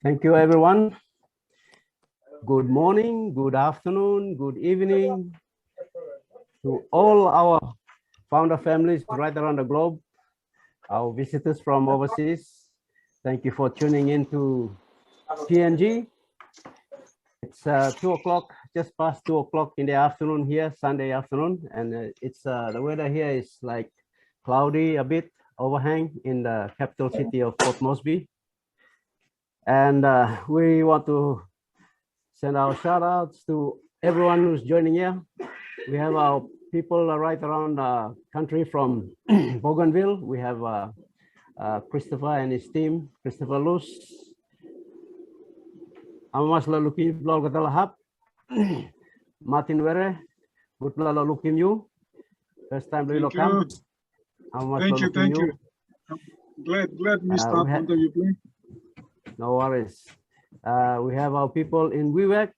Thank you, everyone. Good morning, good afternoon, good evening to all our founder families right around the globe, our visitors from overseas. Thank you for tuning in to PNG. It's 2 o'clock, just past 2 o'clock in the afternoon here, Sunday afternoon, and it's the weather here is like cloudy a bit, overhang in the capital city of Port Moresby. And we want to send our shout outs to everyone who's joining here. We have our people right around the country from Bougainville. We have Christopher and his team, Christopher Luz. Amas laluki blog lahap. Martin Were, good lalukim you. First time we come. Thank you. I'm glad we start until you play. No worries. We have our people in Wewak,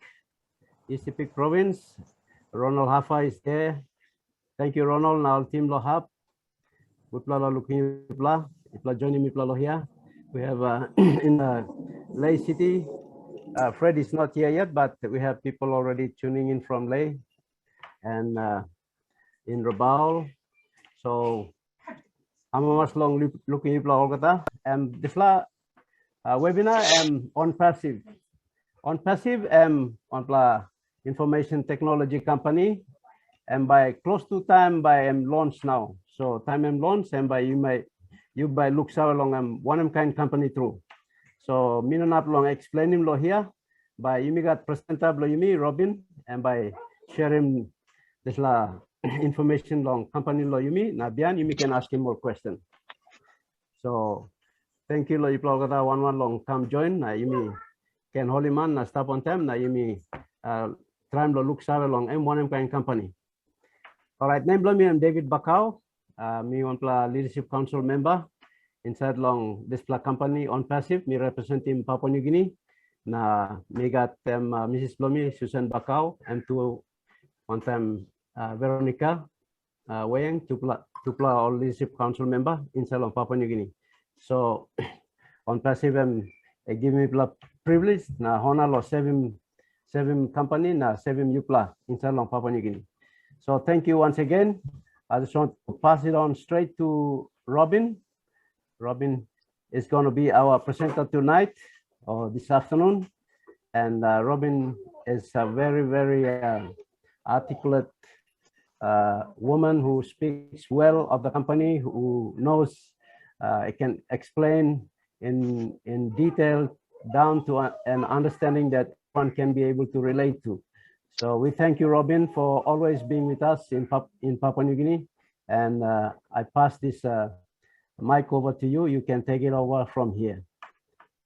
East Epic Province. Ronald Hafa is there. Thank you, Ronald. Now team Lohap. Putla looking pla. Ipla joining me pla here. We have in Ley City. Fred is not here yet, but we have people already tuning in from Ley and in Rabaul. So I'm much long looking pla olgata. And this webinar OnPassive. OnPassive on pla information technology company, and by close to time by launch now. So time launch and by you by look so long one kind company through. So minunap long explaining lo here by you got presentable you Robin and by sharing this information long company lo you Nabian you can ask him more questions. So thank you lo you one long come join na you can holy man na stop on time na you time lo look so long one kind company. All right, name me I'm David Bakau. Me one leadership council member inside long this company OnPassive. Me representing Papua New Guinea. Na me got Mrs. Blomi Susan Bakau and two one time Veronica Wayang to all leadership council member inside long Papua New Guinea. So OnPassive give me privilege na honor lo seven company na seven yupla inside long Papua New Guinea. So thank you once again. I just want to pass it on straight to Robin. Robin is going to be our presenter tonight or this afternoon. And Robin is a very, very articulate woman who speaks well of the company, who knows, can explain in detail down to an understanding that one can be able to relate to. So we thank you, Robin, for always being with us in Papua New Guinea. And I pass this mic over to you. You can take it over from here.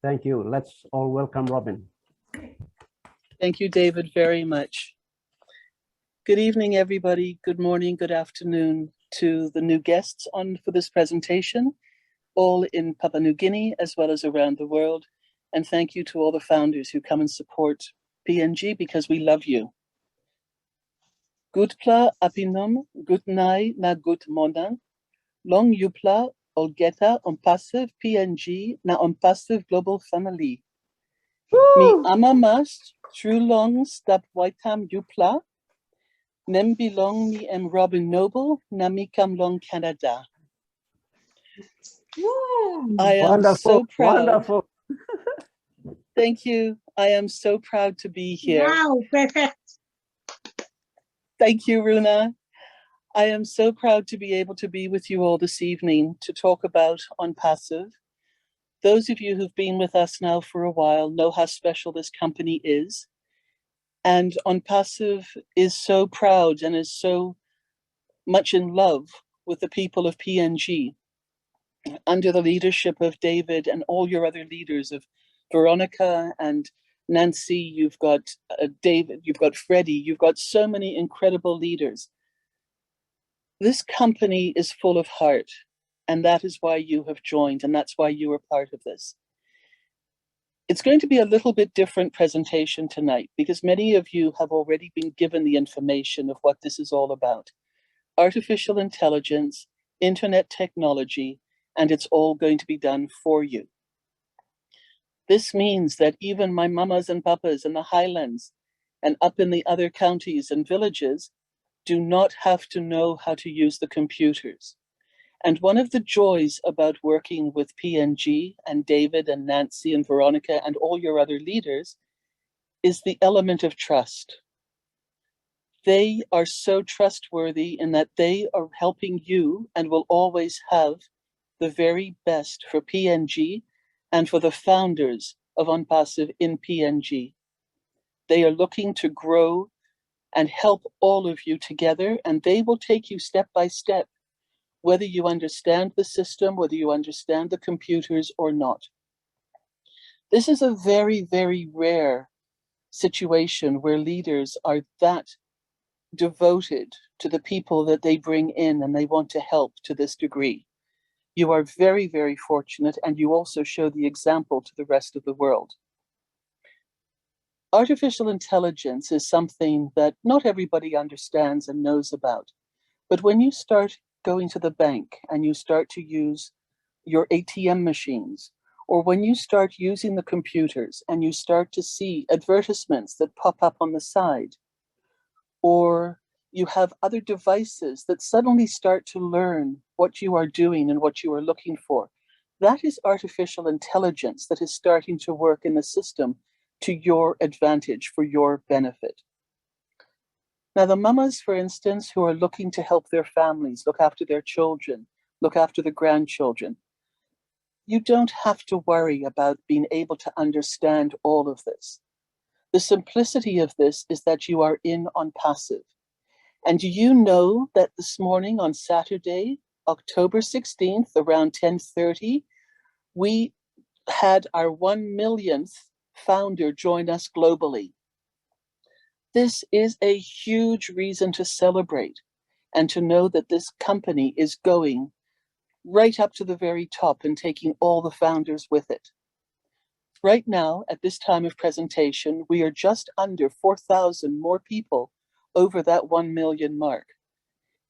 Thank you. Let's all welcome Robin. Thank you, David, very much. Good evening, everybody. Good morning, good afternoon to the new guests on for this presentation, all in Papua New Guinea as well as around the world. And thank you to all the founders who come and support PNG because we love you. Gutpla apinom, gutnai na gut monang, long yupla olgeta OnPassive PNG na OnPassive global family. Mi amamas true long stap waitam yupla, nem belong mi Robin Noble na mi kam long Canada. I am Wonderful, so proud. wonderful. Thank you. I am so proud to be here. Wow, perfect. Thank you, Runa. I am so proud to be able to be with you all this evening to talk about OnPassive. Those of you who've been with us now for a while know how special this company is. And OnPassive is so proud and is so much in love with the people of PNG under the leadership of David and all your other leaders of Veronica and Nancy, you've got David, you've got Freddie, you've got so many incredible leaders. This company is full of heart, and that is why you have joined, and that's why you are part of this. It's going to be a little bit different presentation tonight because many of you have already been given the information of what this is all about. Artificial intelligence, internet technology, and it's all going to be done for you. This means that even my mamas and papas in the highlands and up in the other counties and villages do not have to know how to use the computers. And one of the joys about working with PNG and David and Nancy and Veronica and all your other leaders is the element of trust. They are so trustworthy in that they are helping you and will always have the very best for PNG and for the founders of OnPassive in PNG. They are looking to grow and help all of you together, and they will take you step by step, whether you understand the system, whether you understand the computers or not. This is a very, very rare situation where leaders are that devoted to the people that they bring in and they want to help to this degree. You are very, very fortunate, and you also show the example to the rest of the world. Artificial intelligence is something that not everybody understands and knows about. But when you start going to the bank and you start to use your ATM machines, or when you start using the computers and you start to see advertisements that pop up on the side, or you have other devices that suddenly start to learn what you are doing and what you are looking for, that is artificial intelligence that is starting to work in the system to your advantage, for your benefit. Now, the mamas, for instance, who are looking to help their families, look after their children, look after the grandchildren, you don't have to worry about being able to understand all of this. The simplicity of this is that you are in OnPassive. And do you know that this morning on Saturday, October 16th, around 10:30, we had our 1 millionth founder join us globally. This is a huge reason to celebrate and to know that this company is going right up to the very top and taking all the founders with it. Right now, at this time of presentation, we are just under 4,000 more people over that 1 million mark.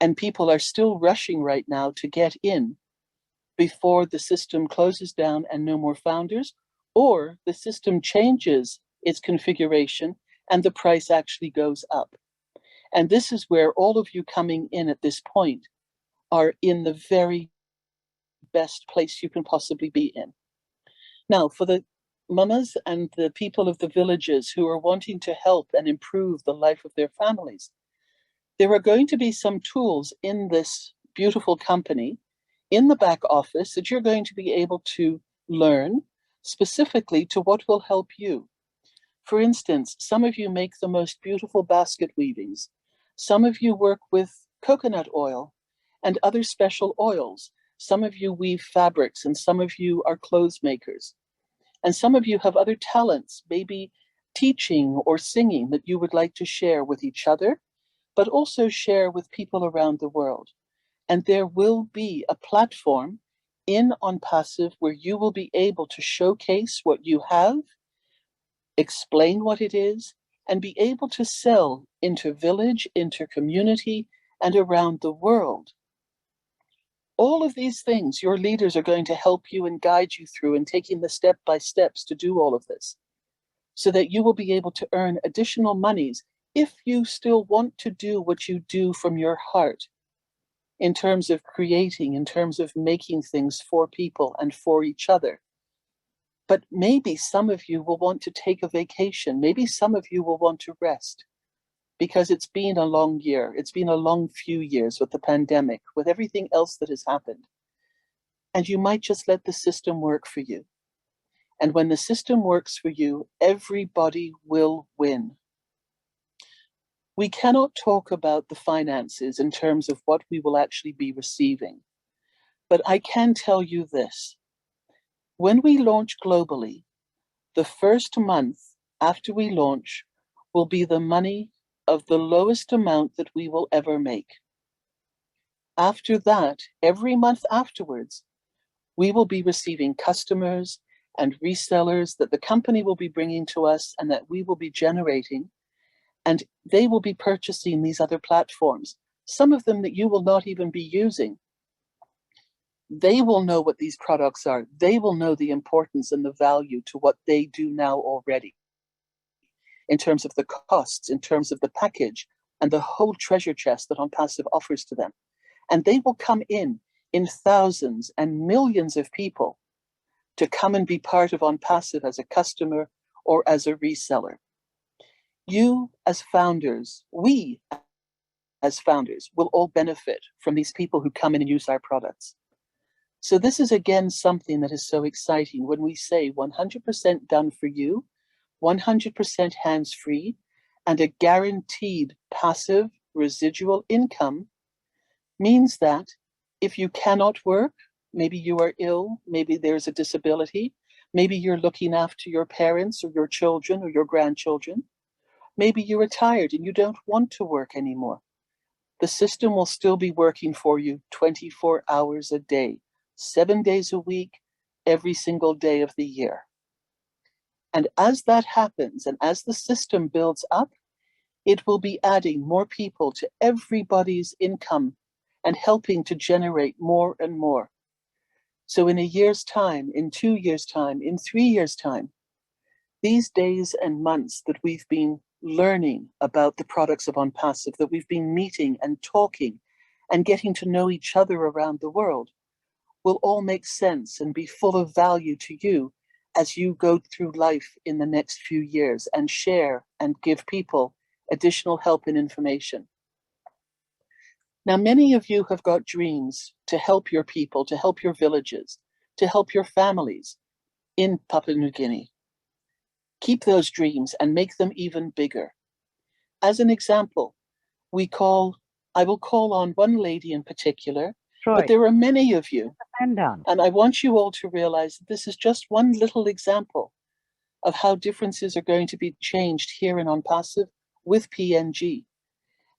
And people are still rushing right now to get in before the system closes down and no more founders, or the system changes its configuration and the price actually goes up. And this is where all of you coming in at this point are in the very best place you can possibly be in. Now, for the mamas and the people of the villages who are wanting to help and improve the life of their families, there are going to be some tools in this beautiful company in the back office that you're going to be able to learn specifically to what will help you. For instance, some of you make the most beautiful basket weavings. Some of you work with coconut oil and other special oils. Some of you weave fabrics, and some of you are clothes makers. And some of you have other talents, maybe teaching or singing, that you would like to share with each other, but also share with people around the world. And there will be a platform in OnPassive where you will be able to showcase what you have, explain what it is, and be able to sell inter-village, inter-community, and around the world. All of these things, your leaders are going to help you and guide you through in taking the step-by-steps to do all of this, so that you will be able to earn additional monies if you still want to do what you do from your heart, in terms of creating, in terms of making things for people and for each other. But maybe some of you will want to take a vacation. Maybe some of you will want to rest, because it's been a long year. It's been a long few years with the pandemic, with everything else that has happened. And you might just let the system work for you. And when the system works for you, everybody will win. We cannot talk about the finances in terms of what we will actually be receiving. But I can tell you this. When we launch globally, the first month after we launch will be the money of the lowest amount that we will ever make. After that, every month afterwards, we will be receiving customers and resellers that the company will be bringing to us and that we will be generating. And they will be purchasing these other platforms, some of them that you will not even be using. They will know what these products are. They will know the importance and the value to what they do now already, in terms of the costs, in terms of the package, and the whole treasure chest that OnPassive offers to them. And they will come in thousands and millions of people to come and be part of OnPassive as a customer or as a reseller. You as founders, we as founders will all benefit from these people who come in and use our products. So this is again something that is so exciting when we say 100% done for you, 100% hands-free, and a guaranteed passive residual income means that if you cannot work, maybe you are ill, maybe there's a disability, maybe you're looking after your parents or your children or your grandchildren, maybe you're retired and you don't want to work anymore. The system will still be working for you 24 hours a day, 7 days a week, every single day of the year. And as that happens, and as the system builds up, it will be adding more people to everybody's income and helping to generate more and more. So in a year's time, in 2 years' time, in 3 years' time, these days and months that we've been learning about the products of OnPassive, that we've been meeting and talking and getting to know each other around the world, will all make sense and be full of value to you as you go through life in the next few years and share and give people additional help and information. Now, many of you have got dreams to help your people, to help your villages, to help your families in Papua New Guinea. Keep those dreams and make them even bigger. As an example, I will call on one lady in particular, but there are many of you, and I want you all to realize that this is just one little example of how differences are going to be changed here in OnPassive with PNG.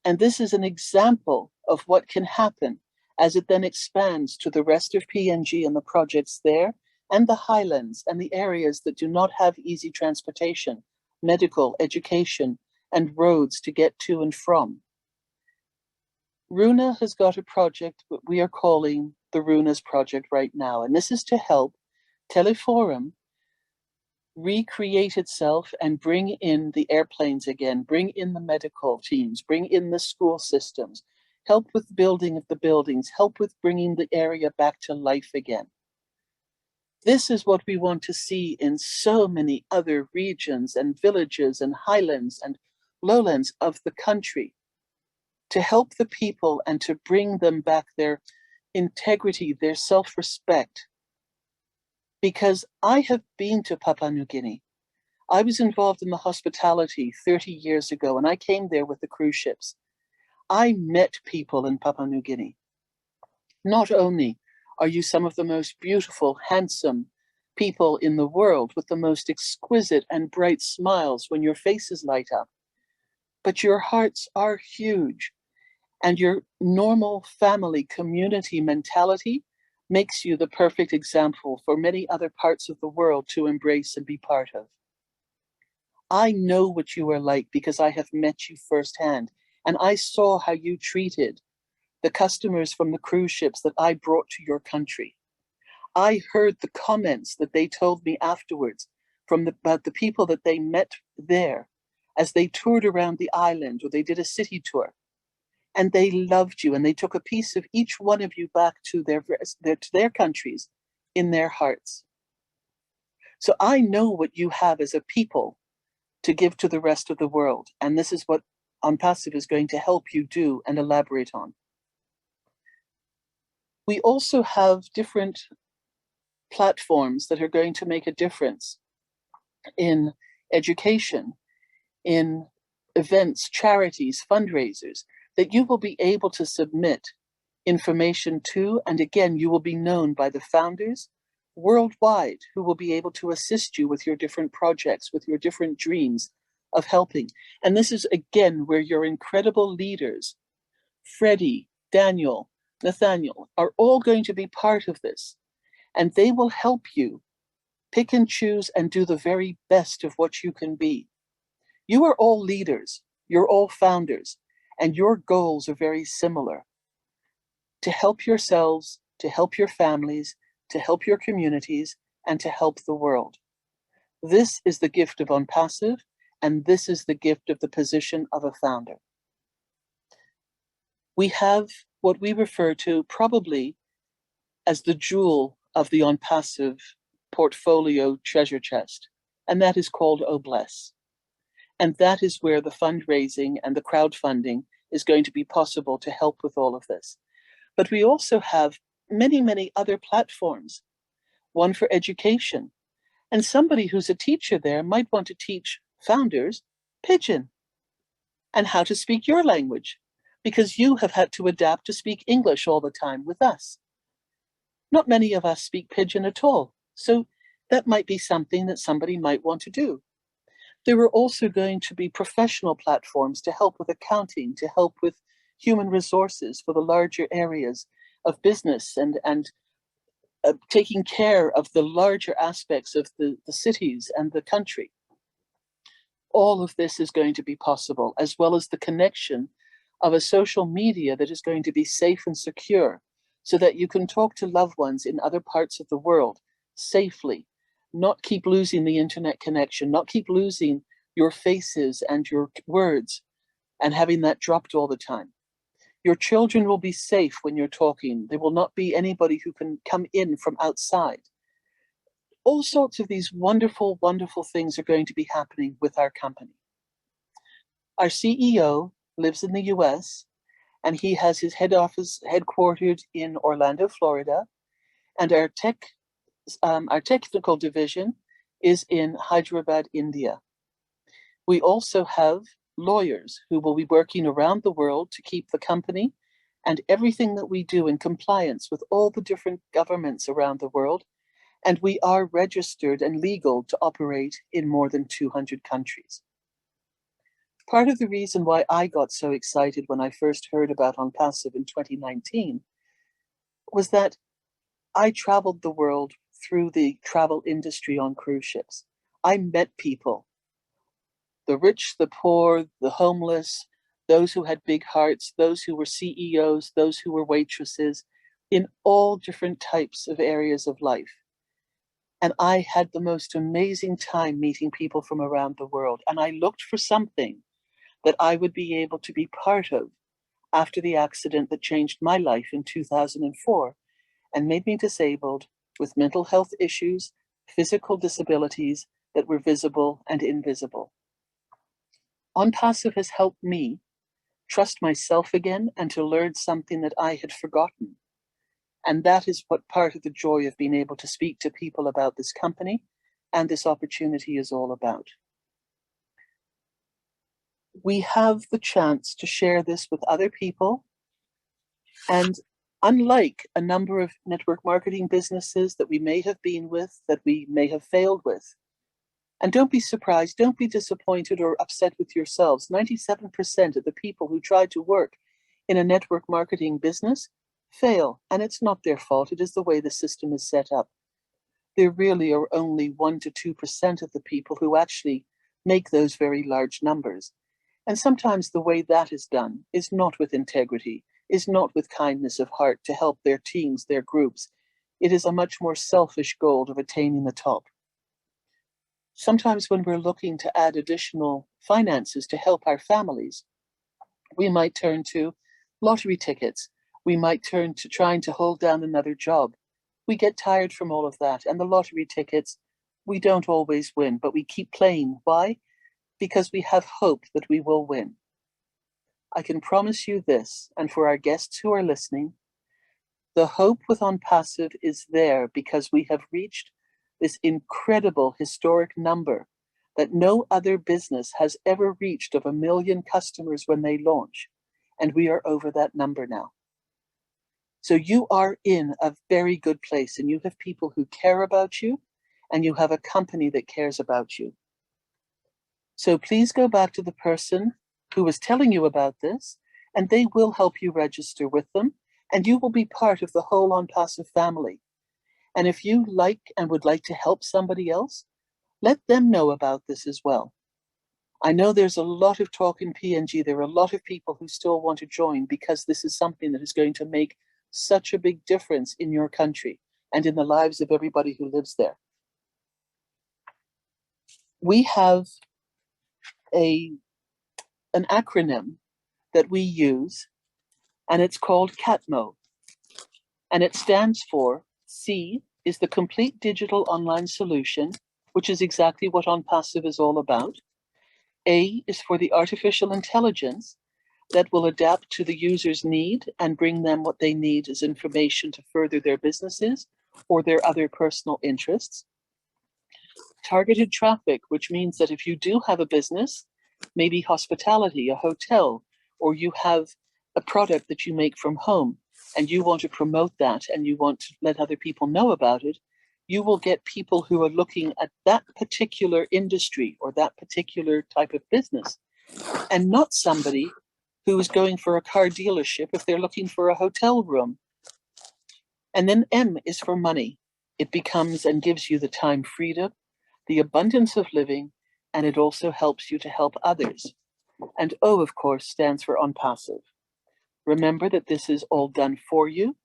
And this is an example of what can happen as it then expands to the rest of PNG and the projects there, and the highlands and the areas that do not have easy transportation, medical, education, and roads to get to and from. Runa has got a project that we are calling the Runa's Project right now, and this is to help Teleforum recreate itself and bring in the airplanes again, bring in the medical teams, bring in the school systems, help with building of the buildings, help with bringing the area back to life again. This is what we want to see in so many other regions and villages and highlands and lowlands of the country, to help the people and to bring them back their integrity, their self-respect. Because I have been to Papua New Guinea. I was involved in the hospitality 30 years ago, and I came there with the cruise ships. I met people in Papua New Guinea. Not only are you some of the most beautiful, handsome people in the world with the most exquisite and bright smiles when your faces light up, but your hearts are huge, and your normal family community mentality makes you the perfect example for many other parts of the world to embrace and be part of. I know what you are like because I have met you firsthand, and I saw how you treated the customers from the cruise ships that I brought to your country. I heard the comments that they told me afterwards about the people that they met there as they toured around the island or they did a city tour. And they loved you, and they took a piece of each one of you back to their countries in their hearts. So I know what you have as a people to give to the rest of the world, and this is what OnPassive is going to help you do and elaborate on. We also have different platforms that are going to make a difference in education, in events, charities, fundraisers, that you will be able to submit information to, and again, you will be known by the founders worldwide who will be able to assist you with your different projects, with your different dreams of helping. And this is, again, where your incredible leaders, Freddie, Daniel, Nathaniel, are all going to be part of this. And they will help you pick and choose and do the very best of what you can be. You are all leaders, you're all founders, and your goals are very similar: to help yourselves to help your families, to help your communities, and to help the world. This is the gift of OnPassive, and this is the gift of the position of a founder. We have what we refer to probably as the jewel of the OnPassive portfolio treasure chest, and that is called OBless. And that is where the fundraising and the crowdfunding is going to be possible to help with all of this. But we also have many, many other platforms, one for education. And somebody who's a teacher there might want to teach founders Pidgin and how to speak your language, because you have had to adapt to speak English all the time with us. Not many of us speak Pidgin at all, so that might be something that somebody might want to do. There are also going to be professional platforms to help with accounting, to help with human resources for the larger areas of business and taking care of the larger aspects of the cities and the country. All of this is going to be possible, as well as the connection of a social media that is going to be safe and secure, so that you can talk to loved ones in other parts of the world safely, not keep losing the internet connection, not keep losing your faces and your words and having that dropped all the time. Your children will be safe when you're talking. There will not be anybody who can come in from outside. All sorts of these wonderful, wonderful things are going to be happening with our company. Our CEO lives in the US, and he has his head office headquartered in Orlando, Florida, and our technical division is in Hyderabad, India. We also have lawyers who will be working around the world to keep the company and everything that we do in compliance with all the different governments around the world. And we are registered and legal to operate in more than 200 countries. Part of the reason why I got so excited when I first heard about OnPassive in 2019 was that I traveled the world through the travel industry on cruise ships. I met people, the rich, the poor, the homeless, those who had big hearts, those who were CEOs, those who were waitresses, in all different types of areas of life. And I had the most amazing time meeting people from around the world. And I looked for something that I would be able to be part of after the accident that changed my life in 2004 and made me disabled with mental health issues, physical disabilities that were visible and invisible. OnPassive has helped me trust myself again and to learn something that I had forgotten. And that is what part of the joy of being able to speak to people about this company and this opportunity is all about. We have the chance to share this with other people. And unlike a number of network marketing businesses that we may have been with, that we may have failed with, and don't be surprised, don't be disappointed or upset with yourselves. 97% of the people who try to work in a network marketing business fail, and it's not their fault. It is the way the system is set up. There really are only 1% to 2% of the people who actually make those very large numbers. And sometimes the way that is done is not with integrity, is not with kindness of heart to help their teams, their groups. It is a much more selfish goal of attaining the top. Sometimes when we're looking to add additional finances to help our families, we might turn to lottery tickets. We might turn to trying to hold down another job. We get tired from all of that. And the lottery tickets, we don't always win, but we keep playing. Why? Because we have hope that we will win. I can promise you this, and for our guests who are listening, the hope with OnPassive is there because we have reached this incredible historic number that no other business has ever reached of 1 million customers when they launch. And we are over that number now. So you are in a very good place and you have people who care about you and you have a company that cares about you. So please go back to the person who was telling you about this and they will help you register with them and you will be part of the whole OnPassive family. And if you like and would like to help somebody else, let them know about this as well. I know there's a lot of talk in PNG. There are a lot of people who still want to join because this is something that is going to make such a big difference in your country and in the lives of everybody who lives there. We have an acronym that we use, and it's called CATMO. And it stands for C is the complete digital online solution, which is exactly what OnPassive is all about. A is for the artificial intelligence that will adapt to the user's need and bring them what they need as information to further their businesses or their other personal interests. Targeted traffic, which means that if you do have a business, maybe hospitality, a hotel, or you have a product that you make from home and you want to promote that and you want to let other people know about it, you will get people who are looking at that particular industry or that particular type of business, and not somebody who is going for a car dealership if they're looking for a hotel room. And then M is for money. It becomes and gives you the time freedom, the abundance of living, and it also helps you to help others. And O, of course, stands for OnPassive. Remember that this is all done for you,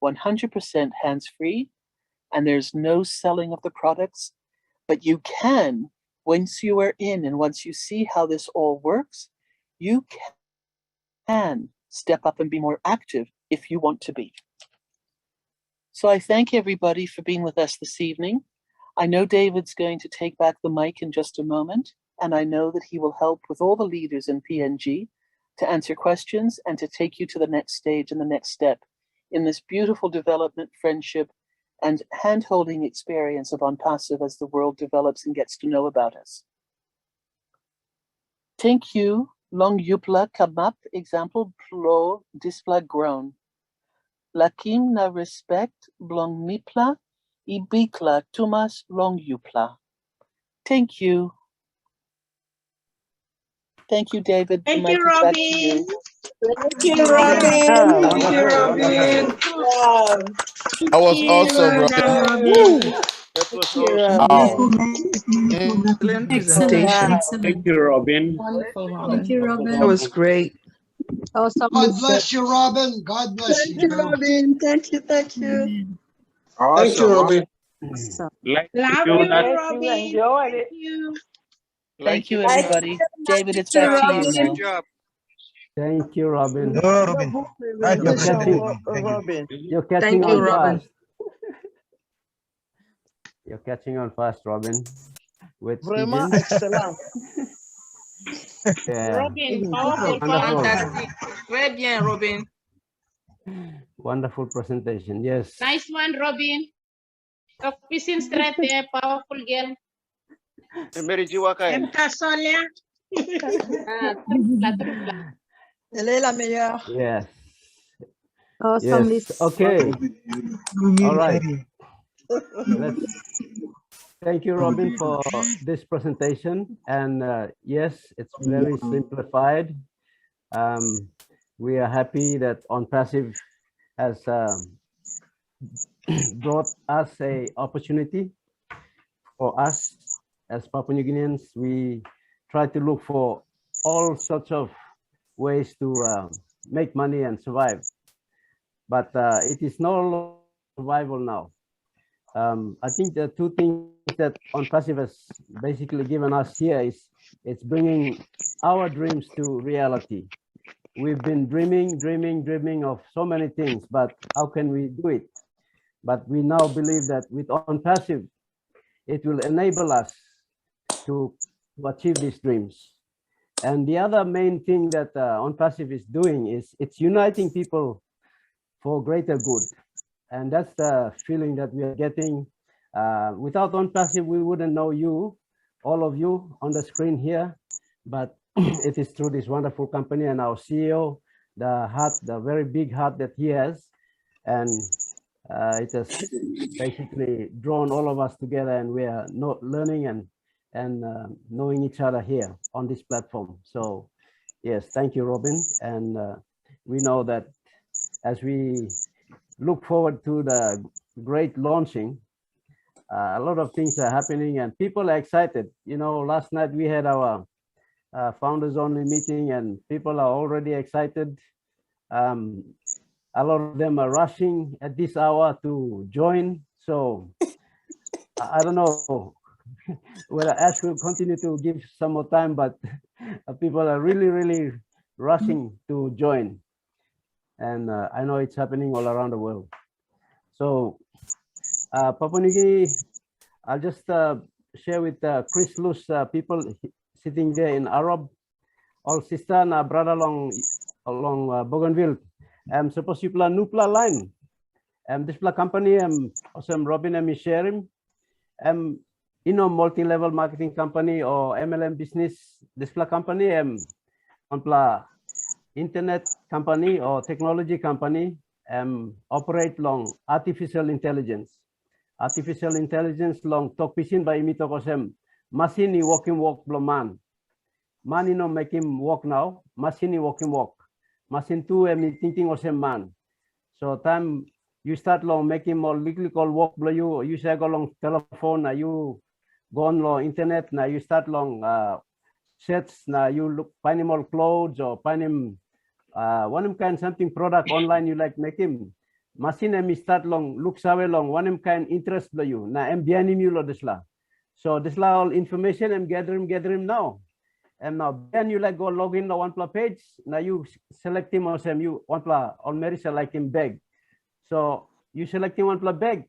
100% hands-free, and there's no selling of the products, but you can, once you are in and once you see how this all works, you can step up and be more active if you want to be. So I thank everybody for being with us this evening. I know David's going to take back the mic in just a moment, and I know that he will help with all the leaders in PNG to answer questions and to take you to the next stage and the next step in this beautiful development, friendship, and hand-holding experience of OnPassive as the world develops and gets to know about us. Thank you, long yupla kamap example plo displa grown. Lakim na respect blong mipla ibikla tumas long yupla. Thank you. Thank you, David. Thank you, Robin. Thank you, Robin. Thank you, Robin. Wow. That was awesome, bro. Woo! That was Thank you, awesome. Wow. Excellent presentation. Thank you, Robin. Wonderful, Robin. Thank you, Robin. That was great. Awesome. God bless you, Robin. God bless you. Thank you, Robin. Thank you. Thank you. Thank you, Robin. Awesome. Like Love if you, you not Robin. enjoyed Thank it. you. Thank you, everybody. David, it's Thank back you, to you Robin. now. job. Thank you, Robin. Robin. You're catching, Robin. you're catching Thank you, on Robin. fast. You're catching on fast, Robin. With Vraiment Stephen. excellent. Yeah. Robin, powerful, Wonderful. powerful. Fantastic. Très bien, Robin. Wonderful presentation. Yes. Nice one, Robin. Proficient straight there, powerful girl. Mary Jiwa kayo. MK Sonia. Tripla, tripla. Elle est la meilleure. Yes. Awesome. Yes. Okay. All right. Let's thank you, Robin, for this presentation. And yes, it's very simplified. We are happy that OnPassive has brought us a opportunity for us as Papua New Guineans. We try to look for all sorts of ways to make money and survive. But it is no longer survival now. I think the two things that OnPassive has basically given us here is it's bringing our dreams to reality. We've been dreaming of so many things, but how can we do it? But we now believe that with OnPassive, it will enable us to achieve these dreams. And the other main thing that OnPassive is doing is it's uniting people for greater good. And that's the feeling that we are getting. Without OnPassive, we wouldn't know you, all of you on the screen here, but it is through this wonderful company and our CEO, the heart, the very big heart that he has. And it has basically drawn all of us together, and we are learning and knowing each other here on this platform. So yes, thank you, Robin. And we know that as we look forward to the great launching, a lot of things are happening and people are excited. You know, last night we had our founders only meeting and people are already excited. a lot of them are rushing at this hour to join. So I don't know whether Ash will continue to give some more time, but people are really, really rushing to join. And I know it's happening all around the world. So Papua New Guinea, I'll just share with Chris Luz people sitting there in Arab, all sister and brother along Bougainville. Suppose you plan Nupla line. This company awesome Robin sharing. Multi-level marketing company or MLM business. This company on internet company or technology company operate long artificial intelligence. Artificial intelligence long talk pisin by imi tokosem machine walking walk blow man. Man make him walk now. Machine walking walk. Machine two thinking osem man. So time you start long making more legally call walk blow you say go long telephone you go on long internet now you start long sets now you look find him all clothes or find him one kind something product online you like make him machine start long looks away long one kind interest blow you now behind him you lo this la. So this la all information gather him now. And now then you like go log in the OnePlus page. Now you select him or some you OnePlus already select him bag. So you select him OnePlus bag.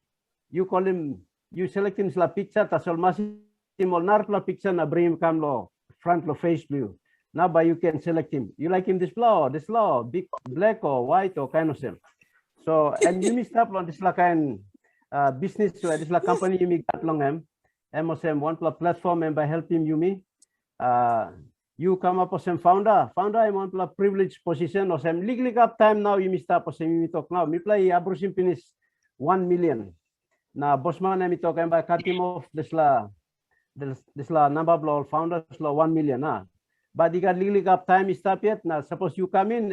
You call him. You select him la picture. Tasol masih him narpla picture na bring him come lo front lo face view. Now by you can select him. You like him this law, big black or white or kind of same. So and you may start on this la kind business this la company you may got long him. MOSM OnePlus platform and by helping you me. You come up with some founder I'm on a privileged position or some legally up time now you must stop or some you talk now me play abrusim finish 1 million now bossman I talk by cutting off this la number of founders law 1 million but you got legally up time is stop yet now suppose you come in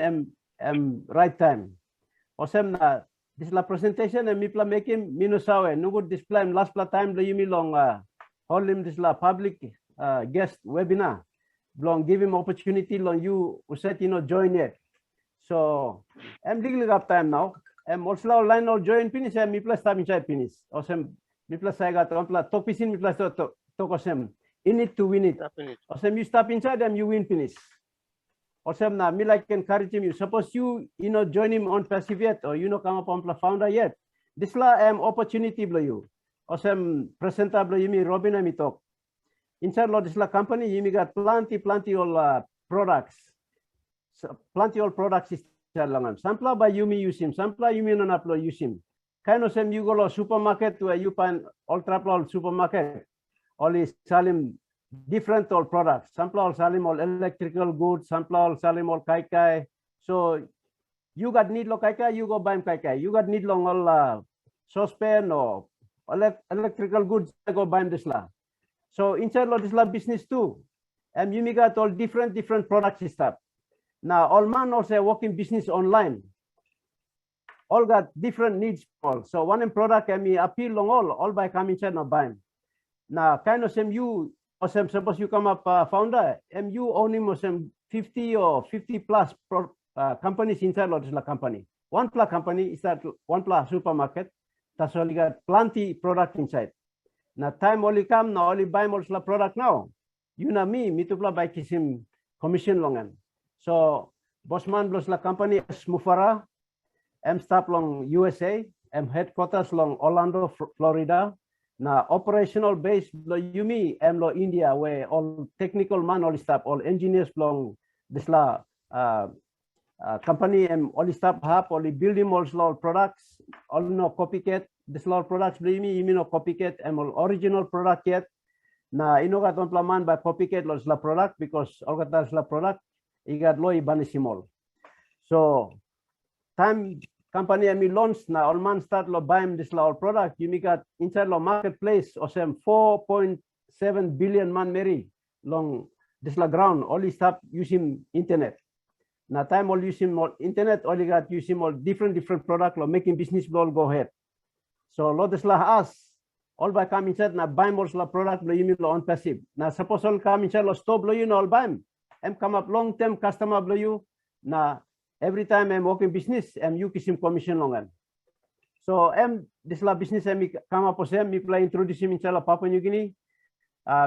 and right time or some this la presentation and me play make him minusawe no good display last time you me long hold him this la public guest webinar long give him opportunity long you said join yet so I'm legally up time now also online or join finish me plus time inside finish awesome me plus I got on plus top pisin me plus to awesome in it to win it awesome you stop inside them you win finish awesome now me like encourage him you suppose you join him on passive yet or come up on founder yet this la opportunity blow you awesome presenter blow you me Robin and me talk. Inside this company, you got plenty all products. So plenty all products is sample by you use him, sample you mean not use him. Kind of same you go to supermarket where you find all supermarket, only sell him different all products. Sample all sell him all electrical goods, sample all sell him all kai. So you got need lo kai, you go buy him kai. You got need long all saucepan or electrical goods, go buy him this la. So inside this lab business too, and you got all different products stuff. Now all man also working business online. All got different needs. All so one product can be appeal long all by coming inside and buying. Now kind of same you or some suppose you come up founder and you own him or some 50 or 50 plus companies inside this company. OnePlus company is that OnePlus supermarket. That's all you got plenty product inside. Now time only come now only buy more product now. You know me to buy him commission longan. So bossman plus la company Mufara, stop long USA, headquarters long Orlando, Florida. Now operational base lo Yumi, lo India, where all technical man all staff, all engineers long this la company all staff have only building all products, all no copycat. This lot products believe me, no copycat and original product yet. Na got on plaman by copycat loss la product because all got la product, you got low banisimol. So time company I launch now all man start lo buying this la product, you got inside lo marketplace or some 4.7 billion man mary long this la ground, only stop using internet. Now time all using more internet, only got using more different product lo making business all go ahead. So lot is lah us all by come inside na buy more product lo you on passive. Now suppose all come inside lo stop lo you all buy. Come up long term customer lo you na every time I'm working business, I'm you kisim commission longan. So this la business I'm come up with me play introduce him inshallah Papua New Guinea.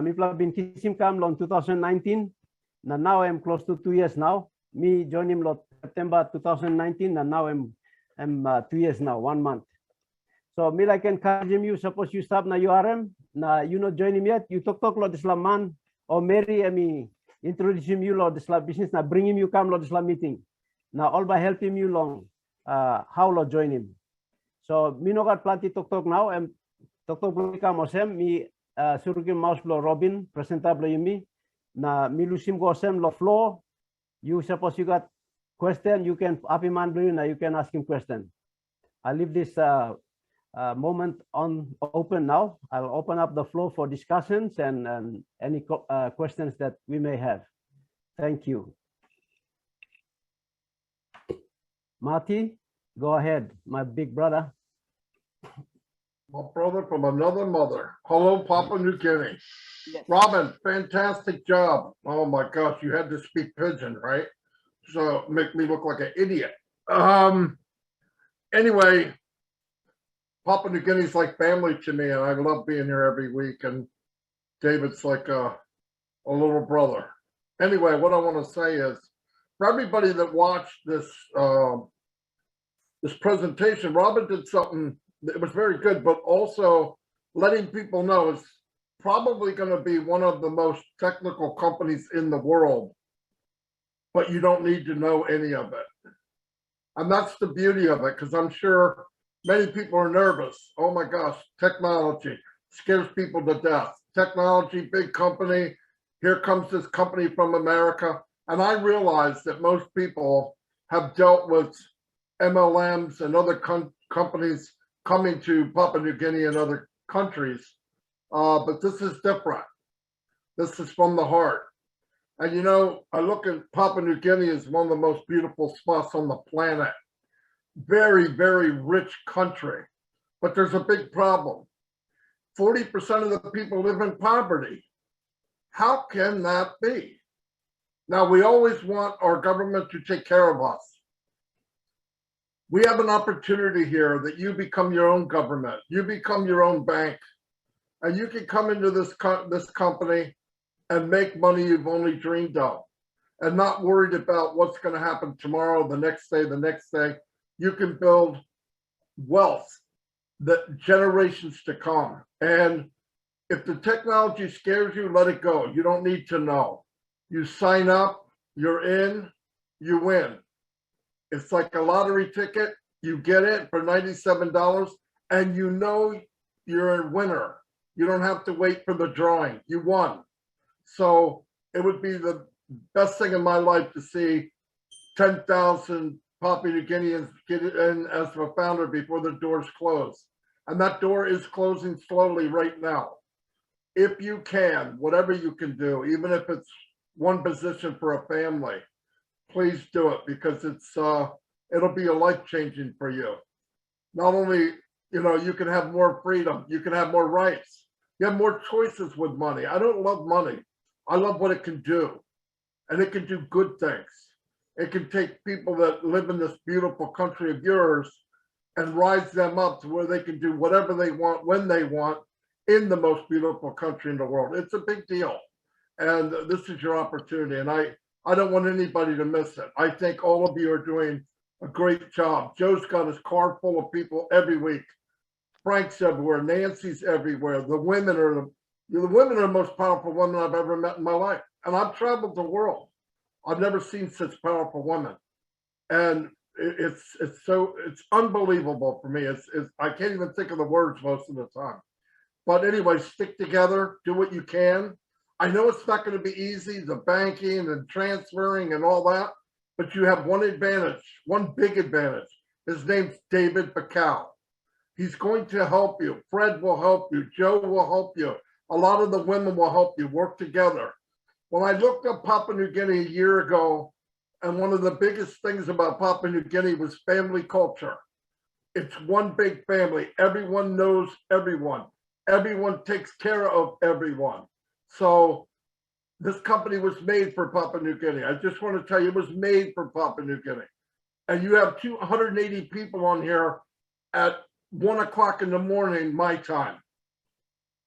Me play been kisim come long 2019. Now I'm close to 2 years now. Me join him lot September 2019, and now I'm 2 years now, 1 month. So me like encourage him, you suppose you stop na URM, na you not join him yet, you talk lot this la man or Mary, me introduce him you lot this la business, na bring him you come lot this la meeting. Now all by helping you long, how lot join him. So me no got plenty talk now, and talk come osem, me surukim mouse blow Robin, presentable me, na me lusim go osem lo floor. You suppose you got question, you can you can ask him question. I leave this moment on open now. I'll open up the floor for discussions and any questions that we may have. Thank you. Marty, go ahead, my big brother. My brother from another mother. Hello, Papua New Guinea. Yes. Robin, fantastic job. Oh my gosh, you had to speak pidgin, right? So make me look like an idiot. Anyway, Papua New Guinea is like family to me, and I love being here every week. And David's like a little brother. Anyway, what I want to say is, for everybody that watched this this presentation, Robin did something that was very good, but also letting people know it's probably going to be one of the most technical companies in the world, but you don't need to know any of it. And that's the beauty of it, because I'm sure many people are nervous. Oh my gosh, technology scares people to death. Technology, big company, here comes this company from America. And I realize that most people have dealt with MLMs and other companies coming to Papua New Guinea and other countries, but this is different. This is from the heart. And you know, I look at Papua New Guinea as one of the most beautiful spots on the planet. Very, very rich country, but there's a big problem. 40% of the people live in poverty. How can that be? Now, we always want our government to take care of us. We have an opportunity here that you become your own government, you become your own bank, and you can come into this company and make money you've only dreamed of, and not worried about what's going to happen tomorrow, the next day, the next day. You can build wealth that generations to come. And if the technology scares you, let it go. You don't need to know. You sign up, you're in, you win. It's like a lottery ticket. You get it for $97 and you know you're a winner. You don't have to wait for the drawing. You won. So it would be the best thing in my life to see 10,000 Papua New Guineans get in as a founder before the doors close. And that door is closing slowly right now. If you can, whatever you can do, even if it's one position for a family, please do it, because it'll be a life-changing for you. Not only, you know, you can have more freedom, you can have more rights, you have more choices with money. I don't love money. I love what it can do, and it can do good things. It can take people that live in this beautiful country of yours and rise them up to where they can do whatever they want, when they want, in the most beautiful country in the world. It's a big deal. And this is your opportunity. And I don't want anybody to miss it. I think all of you are doing a great job. Joe's got his car full of people every week. Frank's everywhere. Nancy's everywhere. The women are the most powerful women I've ever met in my life. And I've traveled the world. I've never seen such powerful women. And it's unbelievable for me. I can't even think of the words most of the time. But anyway, stick together, do what you can. I know it's not going to be easy, the banking and transferring and all that, but you have one advantage, one big advantage. His name's David Bakau. He's going to help you. Fred will help you. Joe will help you. A lot of the women will help you work together. When I looked up Papua New Guinea a year ago, and one of the biggest things about Papua New Guinea was family culture. It's one big family. Everyone knows everyone. Everyone takes care of everyone. So this company was made for Papua New Guinea. I just want to tell you, it was made for Papua New Guinea. and you have 280 people on here at 1 o'clock in the morning, my time.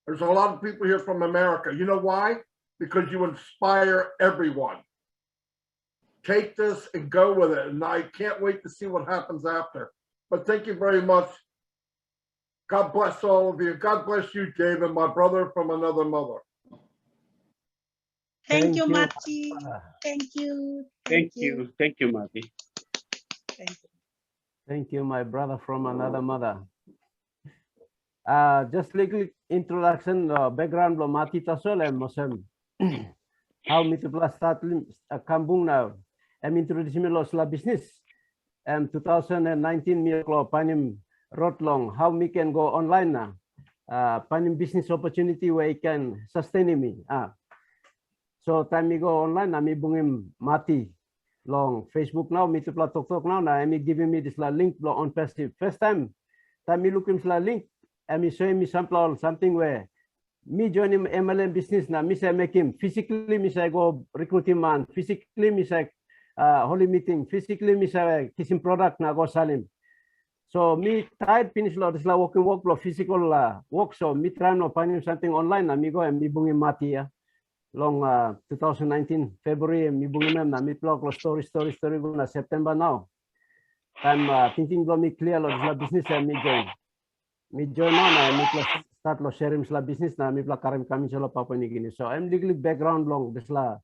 There's a lot of people here from America. You know why? Because you inspire everyone. Take this and go with it. And I can't wait to see what happens after. But thank you very much. God bless all of you. God bless you, David, my brother from another mother. Thank you, you. Mati. Thank you. Thank you. Thank you, Mati. Thank you, my brother from another mother. Just little introduction, background lo Mati tasol and Mosem. How me to plus start kambung now. I'm introducing me lo sla business. 2019 me lo panim road long. How me can go online now. Panim business opportunity where I can sustain me. So time me go online, I me bungim Mati long Facebook now, me to plot talk now, I me giving me this link on OnPassive. First time me looking for link, I me showing me sample something where me joining MLM business now, me say make him physically, me say go recruit him man, physically me say holy meeting, physically me say kiss him product now go sell him. So me tired finish lo this walking work lo physical work, so me try no find something online, me go and me bungim Mati long 2019 February mi bungim na mi blog lo story go na September now. I'm thinking lo mi clear lo this business and me join now na mi plus start lo sharing la business na mi plus karim kami solo Papua New Guinea. So I'm legally background long this la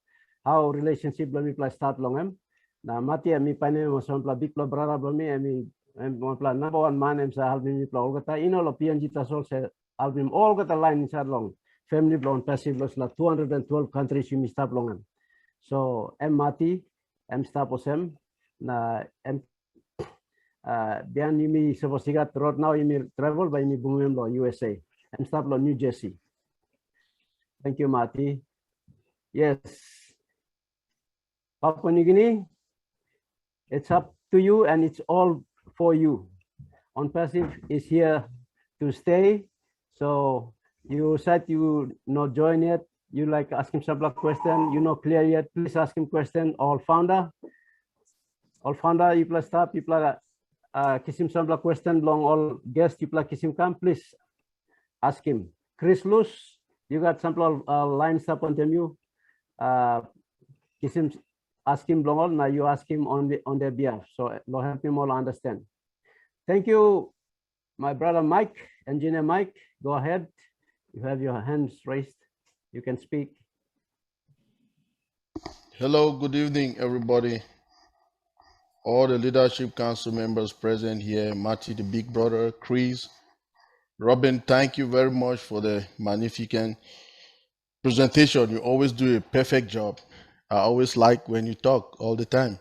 how relationship lo mi plus start long na Mati mi pane mo so pla big lo brother lo mi mo pla number one man em sa help mi pla all gata ino lo PNG tasol se help him all gata line inside long. Family blown passive loss like 212 countries you stop long. So Mati, stop osem na bian yumi seposigat road now yumi travel by me bungem lo USA. Stop lo New Jersey. Thank you, Mati. Yes. Papua New Guinea, it's up to you and it's all for you. OnPassive is here to stay. So you said you not join yet. You like asking some question. You not clear yet. Please ask him question. All founder, you plus stop. You plus kiss him some question. Long all guests. You plus kiss him come. Please ask him. Chris Luz, you got some lines up on you. Kiss him. Ask him long all. Now you ask him on their behalf. So we'll help him all understand. Thank you, my brother Mike, engineer Mike. Go ahead. You have your hands raised. You can speak. Hello, good evening, everybody. All the Leadership Council members present here, Mati, the big brother, Chris, Robin, thank you very much for the magnificent presentation. You always do a perfect job. I always like when you talk all the time.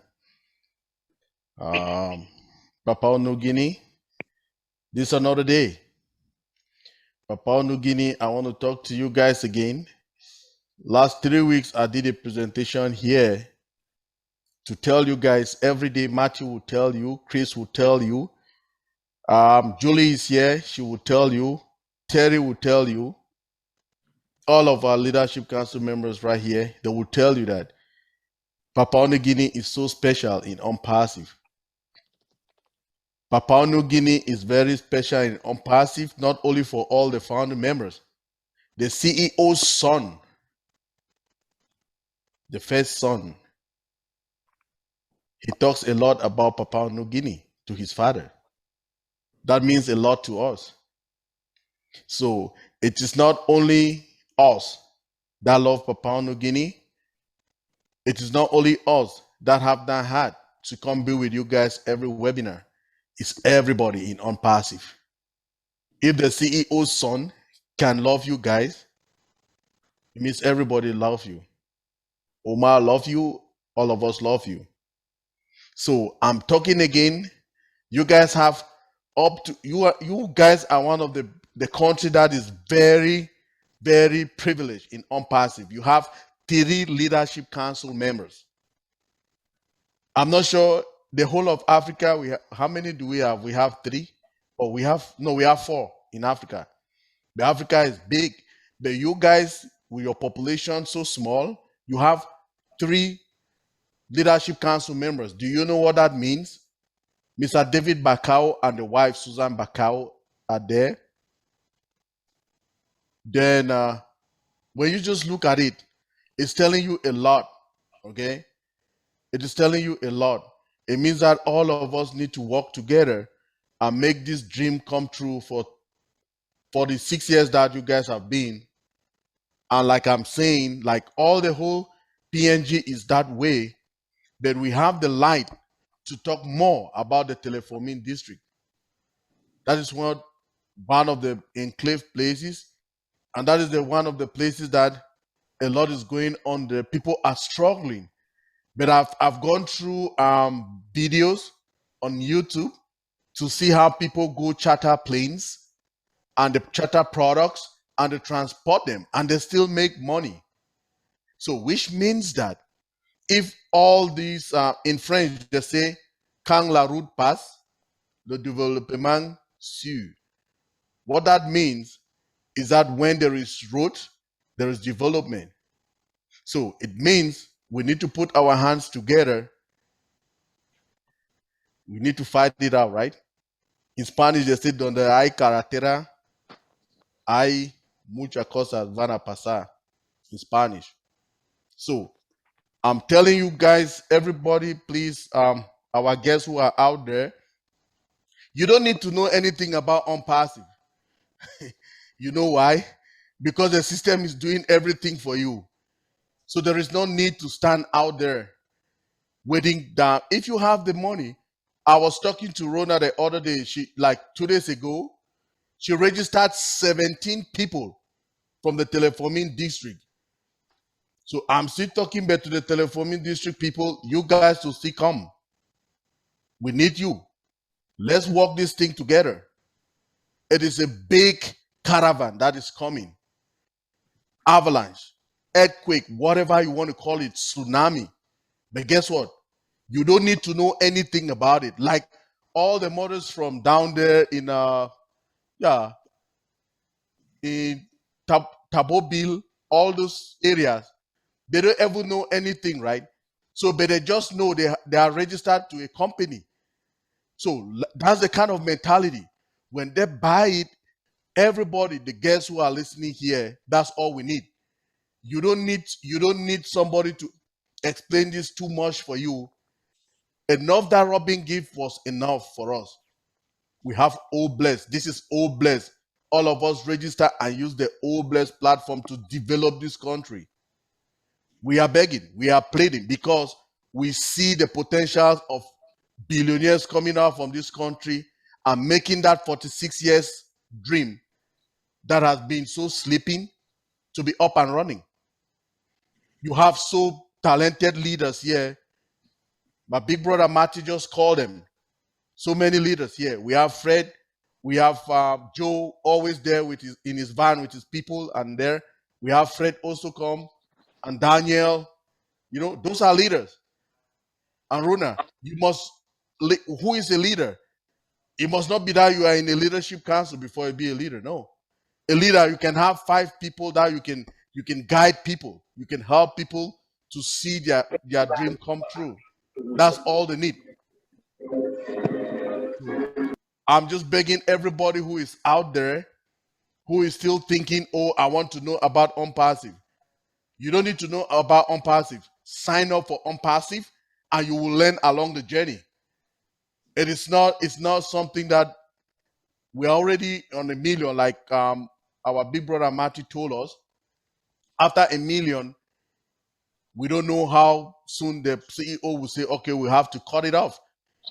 Papua New Guinea, this is another day. Papua New Guinea, I want to talk to you guys again. Last 3 weeks, I did a presentation here to tell you guys every day. Matthew will tell you, Chris will tell you, Julie is here, she will tell you, Terry will tell you, all of our Leadership Council members right here, they will tell you that Papua New Guinea is so special in OnPassive. Papua New Guinea is very special in OnPassive, not only for all the founding members. The CEO's son, the first son, he talks a lot about Papua New Guinea to his father. That means a lot to us. So it is not only us that love Papua New Guinea. It is not only us that have that heart to come be with you guys every webinar. It's everybody in OnPassive. If the CEO's son can love you guys, it means everybody loves you. Omar love you, all of us love you. So I'm talking again. You guys have up to you guys are one of the country that is very, very privileged in OnPassive. You have 3 Leadership Council members. I'm not sure the whole of Africa. How many do we have? We have 3, or we have 4 in Africa. But Africa is big. But you guys, with your population so small, you have 3 Leadership Council members. Do you know what that means? Mr. David Bakau and the wife Susan Bakau are there. Then when you just look at it, it's telling you a lot, okay? It is telling you a lot. It means that all of us need to work together and make this dream come true for the 6 years that you guys have been. And like I'm saying, like all the whole PNG is that way, but we have the light to talk more about the Teleforming district. That is one of the enclave places, and that is one of the places that a lot is going on there. People are struggling, but I've gone through videos on YouTube to see how people go charter planes and the charter products and they transport them and they still make money. So which means that if all these in French they say quand la route passe, le développement suit. What that means is that when there is road, there is development. So it means we need to put our hands together. We need to fight it out, right? In Spanish, they say, donde hay carretera, hay muchas cosas van a pasar. In Spanish. So I'm telling you guys, everybody, please, our guests who are out there, you don't need to know anything about OnPassive. You know why? Because the system is doing everything for you. So there is no need to stand out there waiting down. If you have the money, I was talking to Rona the other day, like 2 days ago, she registered 17 people from the Teleforming district. So I'm still talking back to the Teleforming district people, you guys to still come. We need you. Let's work this thing together. It is a big caravan that is coming. Avalanche, earthquake, whatever you want to call it, tsunami. But guess what? You don't need to know anything about it. Like all the models from down there in in Tabobil, all those areas, they don't ever know anything, right? So, but they just know they are registered to a company. So that's the kind of mentality. When they buy it, everybody, the guests who are listening here, that's all we need. You don't need somebody to explain this too much for you. Enough that Robin gave was enough for us. We have All Blessed. This is All Blessed. All of us register and use the All Blessed platform to develop this country. We are begging, we are pleading because we see the potential of billionaires coming out from this country and making that 46 years dream that has been so sleeping to be up and running. You have so talented leaders here. My big brother Matty just called them. So many leaders here. We have Fred. We have Joe always there in his van with his people, and there we have Fred also come, and Daniel. You know, those are leaders. And Runa, who is a leader? It must not be that you are in a leadership council before you be a leader. No, a leader, you can have 5 people that you can guide people. You can help people to see their dream come true. That's all they need. I'm just begging everybody who is out there, who is still thinking, oh, I want to know about OnPassive. You don't need to know about OnPassive. Sign up for OnPassive and you will learn along the journey. It's not something that we're already on a million, like our big brother Matty told us. After a million, we don't know how soon the CEO will say, okay, we have to cut it off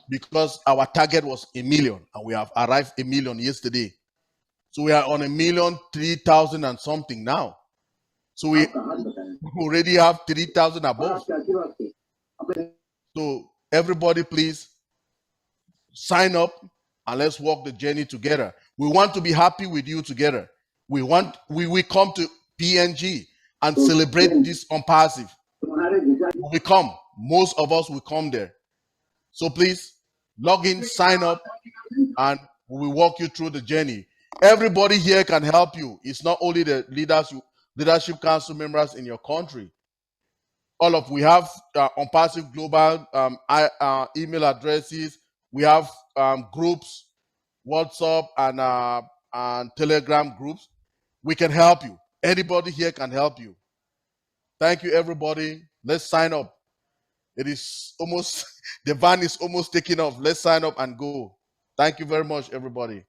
because our target was 1 million and we have arrived 1 million yesterday. So we are on 1,003,000 and something now. So we already have 3,000 above. So everybody, please sign up and let's walk the journey together. We want to be happy with you together. We come to PNG and celebrate this OnPassive. We come. Most of us will come there. So please log in, sign up, and we will walk you through the journey. Everybody here can help you. It's not only the leadership council members in your country. We have OnPassive global email addresses. We have groups, WhatsApp and Telegram groups. We can help you. Anybody here can help you. Thank you, everybody. Let's sign up. It is almost, the van is almost taking off. Let's sign up and go. Thank you very much, everybody.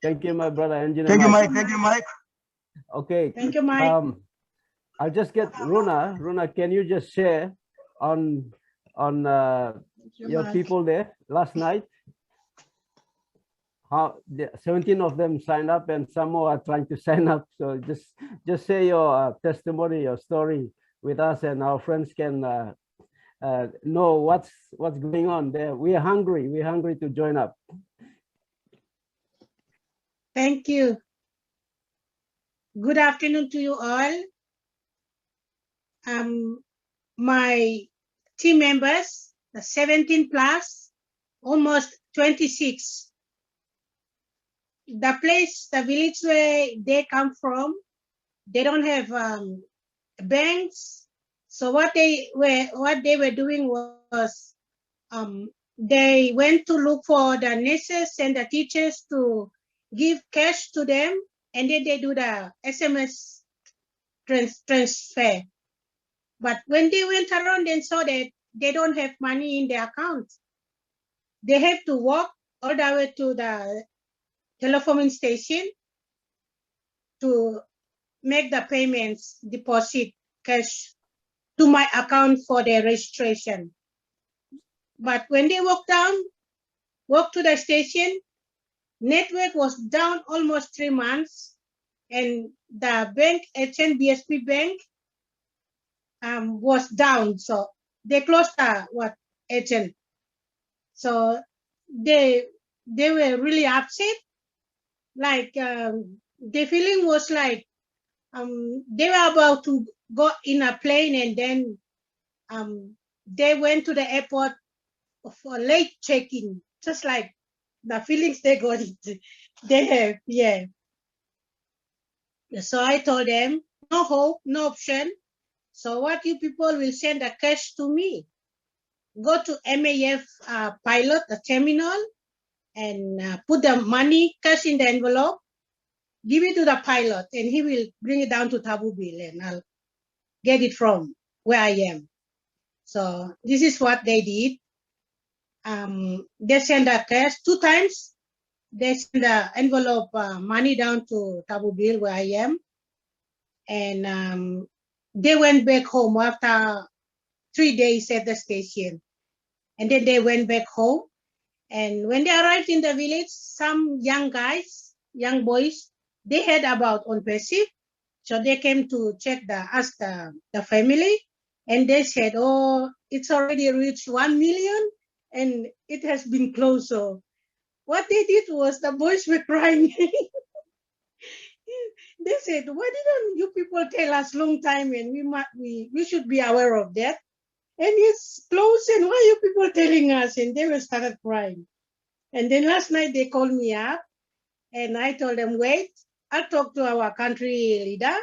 Thank you, my brother, Engineer Thank you, Mike. Mike. Thank you, Mike. Okay. Thank you, Mike. I'll just get Runa. Runa, can you just share on your Mike. people there last night? How 17 of them signed up, and some more are trying to sign up. So just say your testimony, your story with us, and our friends can know what's going on there. We are hungry. We're hungry to join up. Thank you. Good afternoon to you all. My team members, the 17 plus, almost 26. The place, the village where they come from, they don't have banks. So what they were doing was they went to look for the nurses and the teachers to give cash to them, and then they do the SMS transfer. But when they went around and saw that they don't have money in their account, they have to walk all the way to the telephone station to make the payments, deposit cash to my account for their registration. But when they walk to the station, network was down almost 3 months, and the bank, HNBSP bank, was down. So they closed agent. So they were really upset. Like the feeling was like they were about to go in a plane, and then they went to the airport for late check-in, just like the feelings they got. They have, yeah. So I told them, no hope, no option. So what you people will send the cash to me. Go to MAF pilot, the terminal, and put the money, cash in the envelope, give it to the pilot, and he will bring it down to Tabubil, and I'll get it from where I am. So this is what they did. They send the cash 2 times. They send the envelope money down to Tabubil where I am. And they went back home after 3 days at the station. And then they went back home. And when they arrived in the village, some young guys, young boys, they heard about OnPassive. So they came to ask the family, and they said, oh, it's already reached 1 million and it has been closed. So what they did was the boys were crying. They said, why didn't you people tell us long time, and we should be aware of that? And it's closed, and why are you people telling us? And they were started crying. And then last night they called me up, and I told them, wait, I'll talk to our country leader.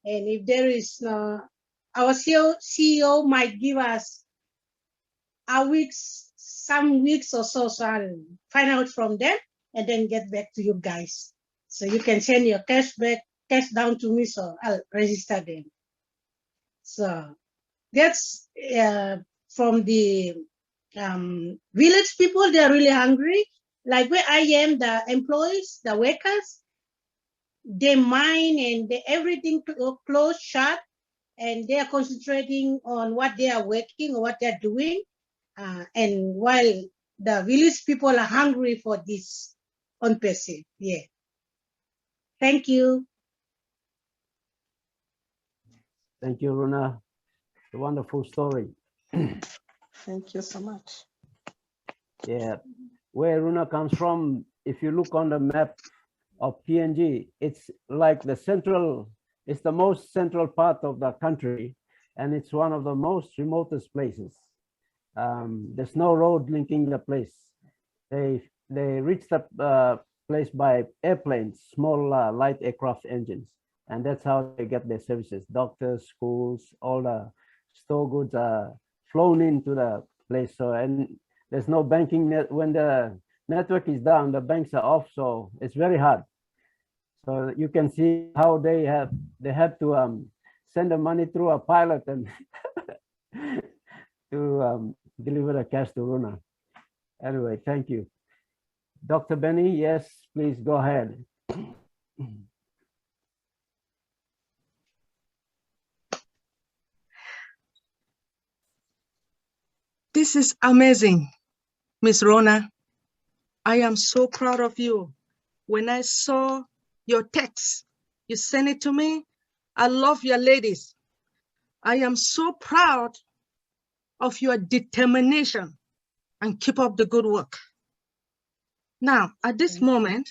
And if there is our CEO might give us some weeks or so I'll find out from them and then get back to you guys. So you can send your cash down to me, so I'll register them. So that's from the village people. They're really hungry. Like where I am, the employees, the workers, they mine and everything closed, shut, and they are concentrating on what they are working or what they're doing. And while the village people are hungry for this OnPassive. Yeah. Thank you. Thank you, Runa. It's a wonderful story. Thank you so much. Yeah. Where Runa comes from, if you look on the map of PNG, it's like it's the most central part of the country, and it's one of the most remotest places. There's no road linking the place. They reach the place by airplanes, small light aircraft engines, and that's how they get their services. Doctors, schools, all the store goods, flown into the place. So, and there's no banking net when the network is down, the banks are off. So it's very hard. So you can see how they have to send the money through a pilot and to deliver the cash to Runa. Anyway, thank you. Dr. Benny, yes, please go ahead. This is amazing, Miss Rona. I am so proud of you. When I saw your text, you sent it to me. I love your ladies. I am so proud of your determination and keep up the good work. Now, at this moment,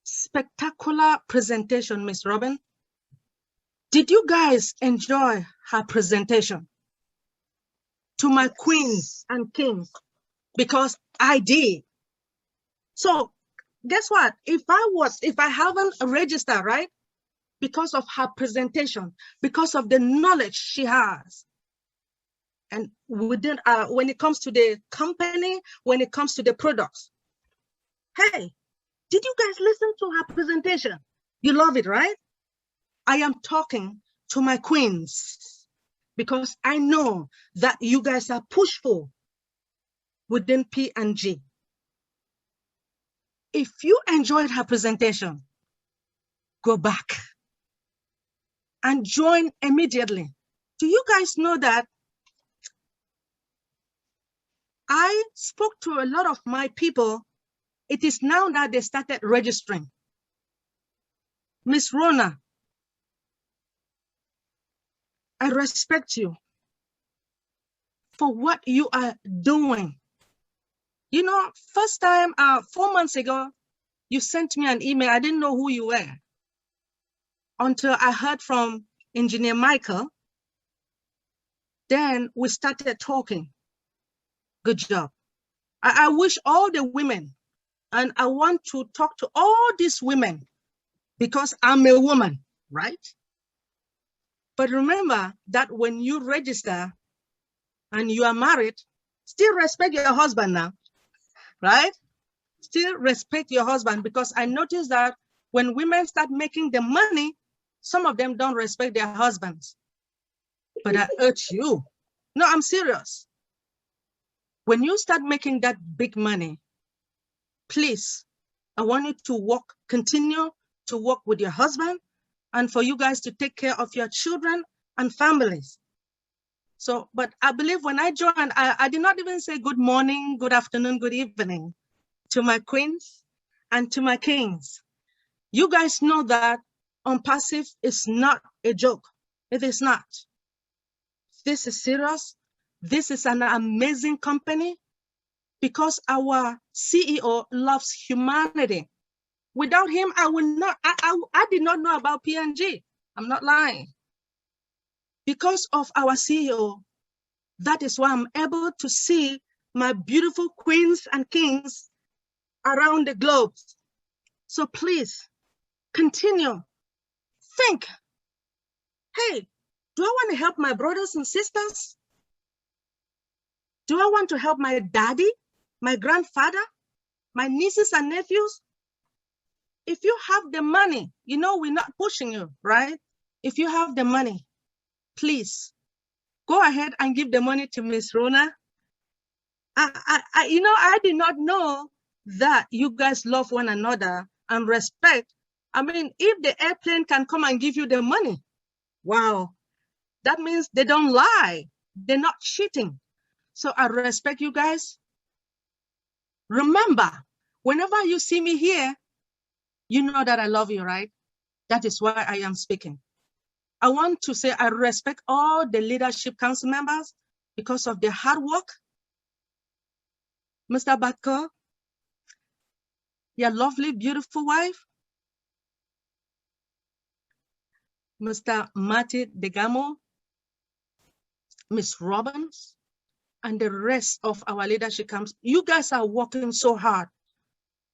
spectacular presentation, Miss Robin. Did you guys enjoy her presentation? To my queens and kings, because I did. So guess what? If I haven't registered, right? Because of her presentation, because of the knowledge she has. And within, when it comes to the company, when it comes to the products. Hey, did you guys listen to her presentation? You love it, right? I am talking to my queens because I know that you guys are pushful within P&G. If you enjoyed her presentation, go back and join immediately. Do you guys know that I spoke to a lot of my people? It is now that they started registering. Miss Rona, I respect you for what you are doing. You know, first time, 4 months ago, you sent me an email. I didn't know who you were until I heard from Engineer Michael. Then we started talking. Good job. I wish all the women, and I want to talk to all these women because I'm a woman, right? But remember that when you register and you are married, still respect your husband now, right? Still respect your husband, because I noticed that when women start making the money, some of them don't respect their husbands. But I urge you, no, I'm serious. When you start making that big money, please, I want you to continue to work with your husband, and for you guys to take care of your children and families. So, but I believe when I joined, I did not even say good morning, good afternoon, good evening to my queens and to my kings. You guys know that OnPassive is not a joke. It is not. This is serious. This is an amazing company because our CEO loves humanity. Without him, I did not know about P&G. I'm not lying. Because of our CEO, that is why I'm able to see my beautiful queens and kings around the globe. So please continue. Think, hey, do I want to help my brothers and sisters? Do I want to help my daddy, my grandfather, my nieces and nephews? If you have the money, you know, we're not pushing you, right? If you have the money, please go ahead and give the money to Miss Rona. I did not know that you guys love one another and respect. I mean, if the airplane can come and give you the money, wow, that means they don't lie. They're not cheating. So I respect you guys. Remember, whenever you see me here, you know that I love you, right? That is why I am speaking. I want to say I respect all the leadership council members because of their hard work. Mr. Bakau, your lovely, beautiful wife. Mr. Mati Degamo, Miss Robbins, and the rest of our leadership camps. You guys are working so hard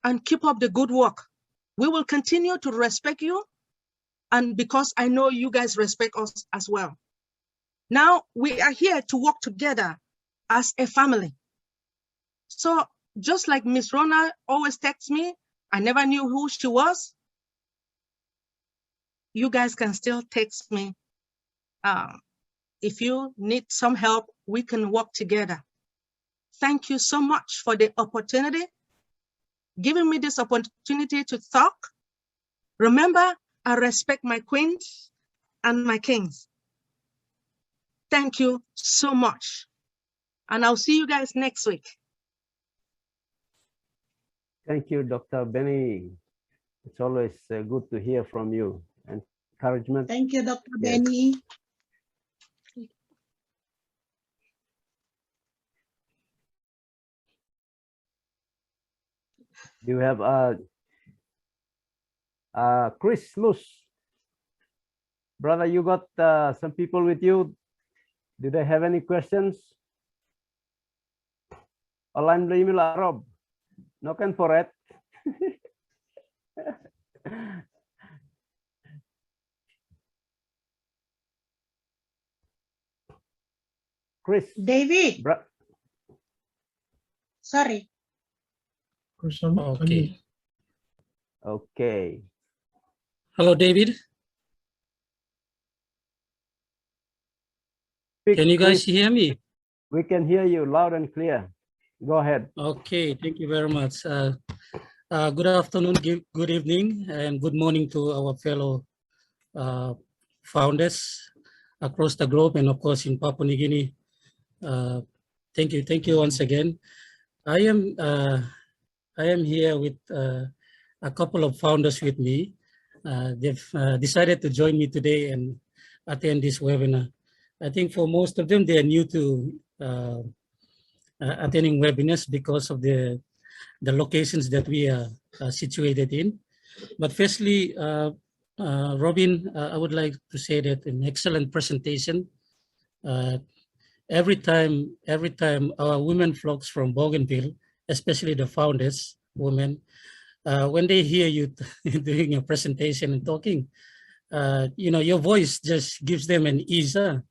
and keep up the good work. We will continue to respect you, and because I know you guys respect us as well. Now we are here to work together as a family. So just like Miss Rona always texts me, I never knew who she was. You guys can still text me. If you need some help, we can work together. Thank you so much for the opportunity, giving me this opportunity to talk. Remember, I respect my queens and my kings. Thank you so much. And I'll see you guys next week. Thank you, Dr. Benny. It's always good to hear from you. Encouragement. Thank you, Dr. Yes. Benny. You have Chris Luz. Brother, you got some people with you. Do they have any questions? Online email Arab. No can for it. Chris. David. Sorry. Okay. Okay. Hello, David. Can you guys hear me? We can hear you loud and clear. Go ahead. Okay, thank you very much. Good afternoon, good evening, and good morning to our fellow founders across the globe and of course in Papua New Guinea. Thank you once again. I am here with a couple of founders with me. They've decided to join me today and attend this webinar. I think for most of them, they are new to attending webinars because of the locations that we are situated in. But firstly, Robin, I would like to say that an excellent presentation. Every time our women flocks from Bougainville, especially the founders, women, when they hear you doing your presentation and talking, you know, your voice just gives them an ease, a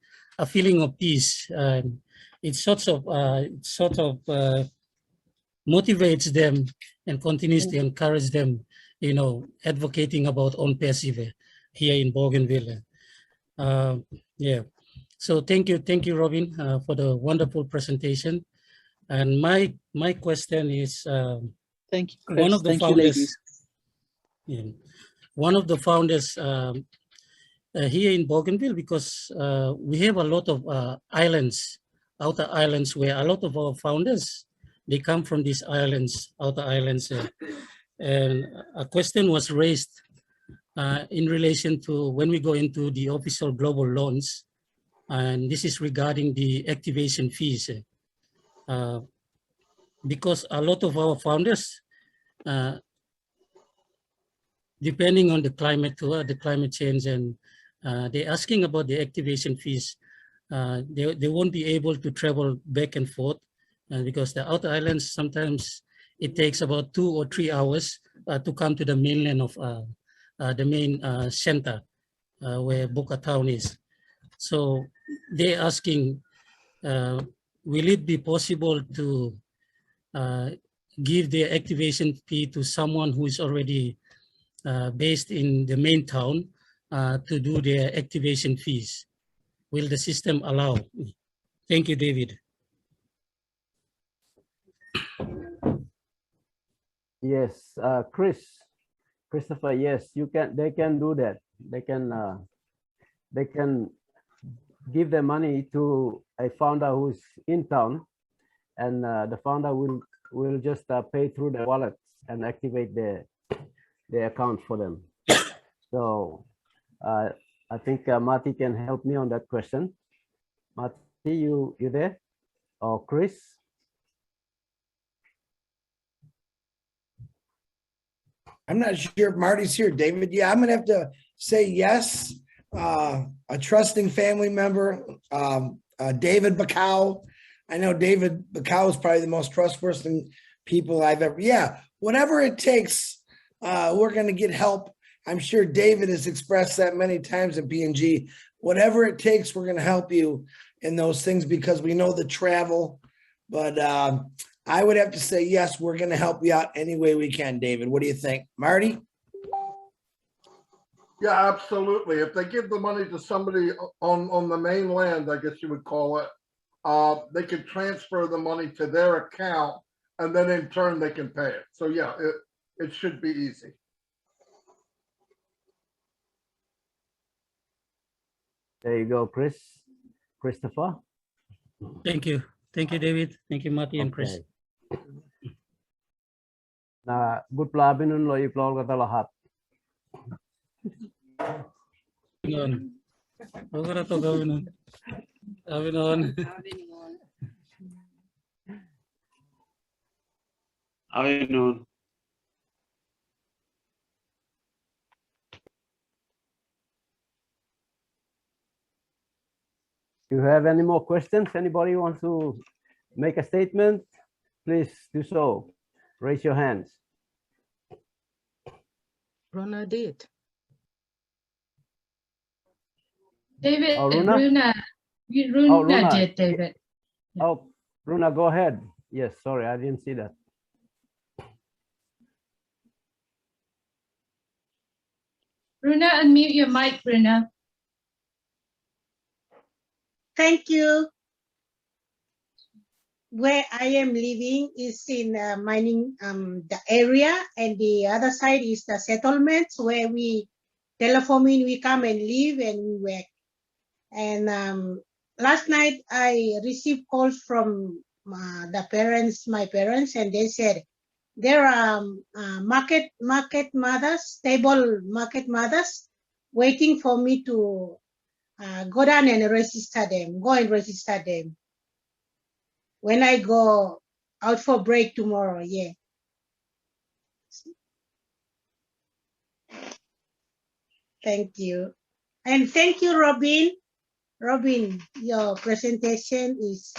feeling of peace. It sort of motivates them and continues to encourage them, you know, advocating about OnPassive here in Bougainville. Yeah. So thank you, Robin, for the wonderful presentation. And my question is, thank you, Chris. One of the Thank founders, you, ladies. yeah, one of the founders here in Bougainville, because we have a lot of islands, outer islands, where a lot of our founders, they come from these islands, outer islands. And a question was raised in relation to when we go into the official global loans, and this is regarding the activation fees. Because a lot of our founders, depending on the climate change, and they're asking about the activation fees. They won't be able to travel back and forth because the outer islands, sometimes it takes about 2 or 3 hours to come to the mainland of the main center where Bakau town is. So they're asking, will it be possible to give the activation fee to someone who is already based in the main town to do their activation fees? Will the system allow? Thank you, David. Yes, Christopher, yes, you can. They can do that. They can give the money to a founder who's in town, and the founder will just pay through the wallet and activate the account for them. So I think Marty can help me on that question. Marty, you there? Or Chris? I'm not sure if Marty's here, David. Yeah, I'm gonna have to say yes. A trusting family member, David Bakau. I know David Bakau is probably the most trustworthy people I've ever, yeah, whatever it takes, we're gonna get help I'm sure David has expressed that many times at PNG. Whatever it takes, we're going to help you in those things because we know the travel. But I would have to say, yes, we're going to help you out any way we can, David. What do you think? Marty? Yeah, absolutely. If they give the money to somebody on the mainland, I guess you would call it, they can transfer the money to their account, and then in turn they can pay it. So yeah, it should be easy. There you go, Christopher. Thank you. Thank you, David. Thank you, Marty and Chris. Na good plabinun lo iplol kata lahat. Ngayon, okay na to gawin nun. Sabi noon. Ayun. Do you have any more questions? Anybody wants to make a statement? Please do so. Raise your hands. Rona did. David, Oh, Runa? Runa did, David. Oh, Runa, go ahead. Yes, sorry, I didn't see that. Runa, unmute your mic, Runa. Thank you. Where I am living is in mining the area, and the other side is the settlements where we telephone, we come and live and we work. And last night I received calls from my parents, and they said there are market mothers, stable market mothers, waiting for me to go down and register them, when I go out for break tomorrow. Yeah. Thank you. And thank you, Robin. Robin, your presentation is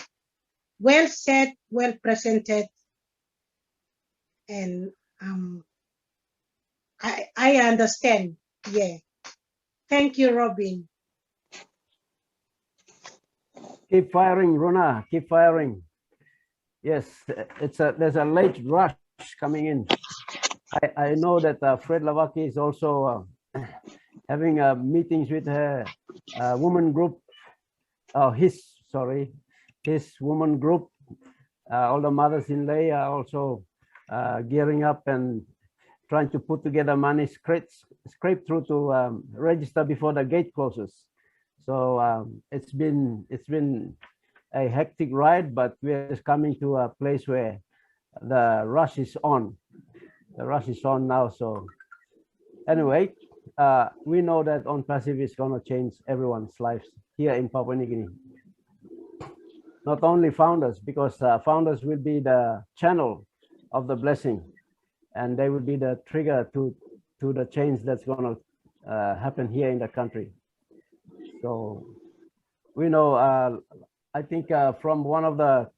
well said, well presented. And I understand. Yeah. Thank you, Robin. Keep firing, Runa. Keep firing. Yes, there's a late rush coming in. I know that Fred Lavaki is also having meetings with her woman group. His woman group. All the mothers in lay are also gearing up and trying to put together money scrape through to register before the gate closes. So it's been a hectic ride, but we're just coming to a place where the rush is on. The rush is on now. So anyway, we know that OnPassive is going to change everyone's lives here in Papua New Guinea. Not only founders, because founders will be the channel of the blessing, and they will be the trigger to the change that's going to happen here in the country. So we know, I think from one of the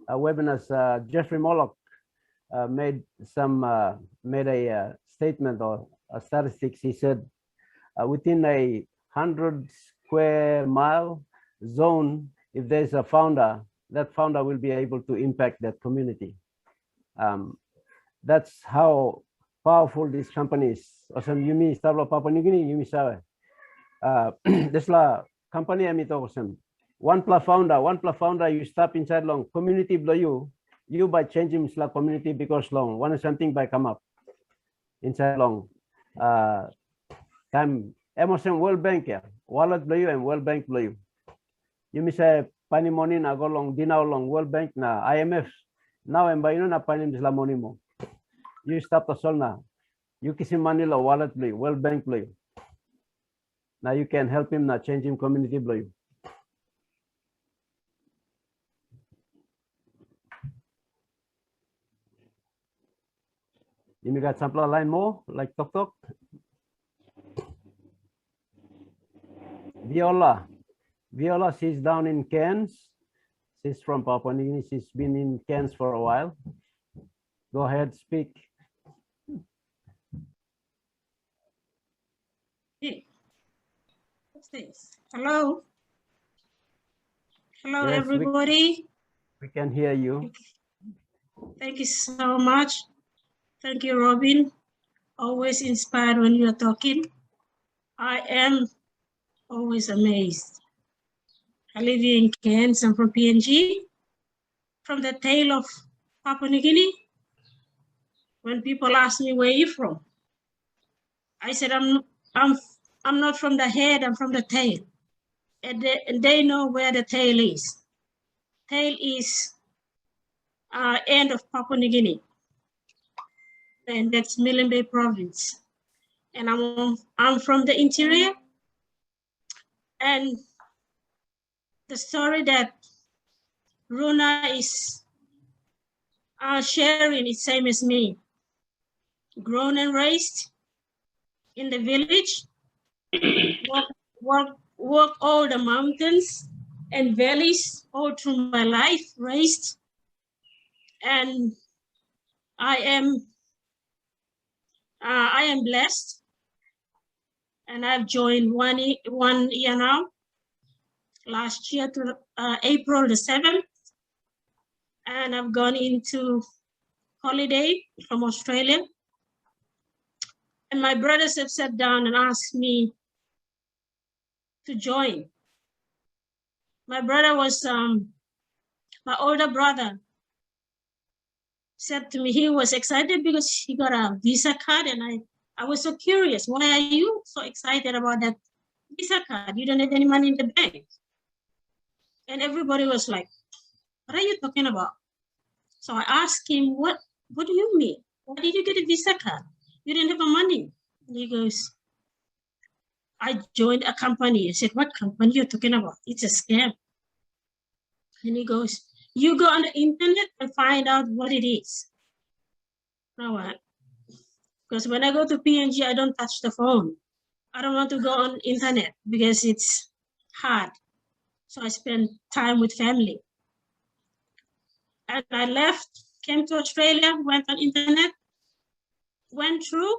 webinars, Jeffrey Mollock made a statement or statistics. He said within a 100 square mile zone, if there's a founder, that founder will be able to impact that community. That's how powerful this company is. Osam Yumi Stablo Papua New Guinea, Yumi Sawe. This la company amito osam. One plus founder, you stop inside long community below you by changing la community because long one is something by come up inside long time emotion World Bank ya wallet below you and World Bank below you. You may say pani money na go long dinner long World Bank na IMF now and by na pani la money mo. You stop the sol na you kisi money la wallet below World Bank below you. Now you can help him na change him community below you. You got sample line more like Tok. Viola, she's down in Cairns. She's from Papua New Guinea. She's been in Cairns for a while. Go ahead, speak. Thanks. Hello. Hello, Yes, everybody. we can hear you. Thank you so much. Thank you, Robin. Always inspired when you're talking. I am always amazed. I live in Cairns. I'm from PNG. From the tail of Papua New Guinea. When people ask me where you from, I said I'm not from the head. I'm from the tail, and they know where the tail is. Tail is end of Papua New Guinea, and that's Milne Bay province. And I'm from the interior, and the story that Runa is sharing is same as me. Grown and raised in the village, walk all the mountains and valleys all through my life, raised. And I am blessed, and I've joined one year now, last year to April the 7th, and I've gone into holiday from Australia. And my brothers have sat down and asked me to join. My brother was, my older brother said to me, he was excited because he got a visa card, and I was so curious, why are you so excited about that visa card? You don't have any money in the bank. And everybody was like, what are you talking about? So I asked him, what do you mean? Why did you get a visa card? You didn't have the money. And he goes, I joined a company. I said, what company you're talking about? It's a scam. And he goes, you go on the internet and find out what it is. Now what? Because when I go to PNG, I don't touch the phone. I don't want to go on internet because it's hard. So I spend time with family. And I left, came to Australia, went on internet, went through,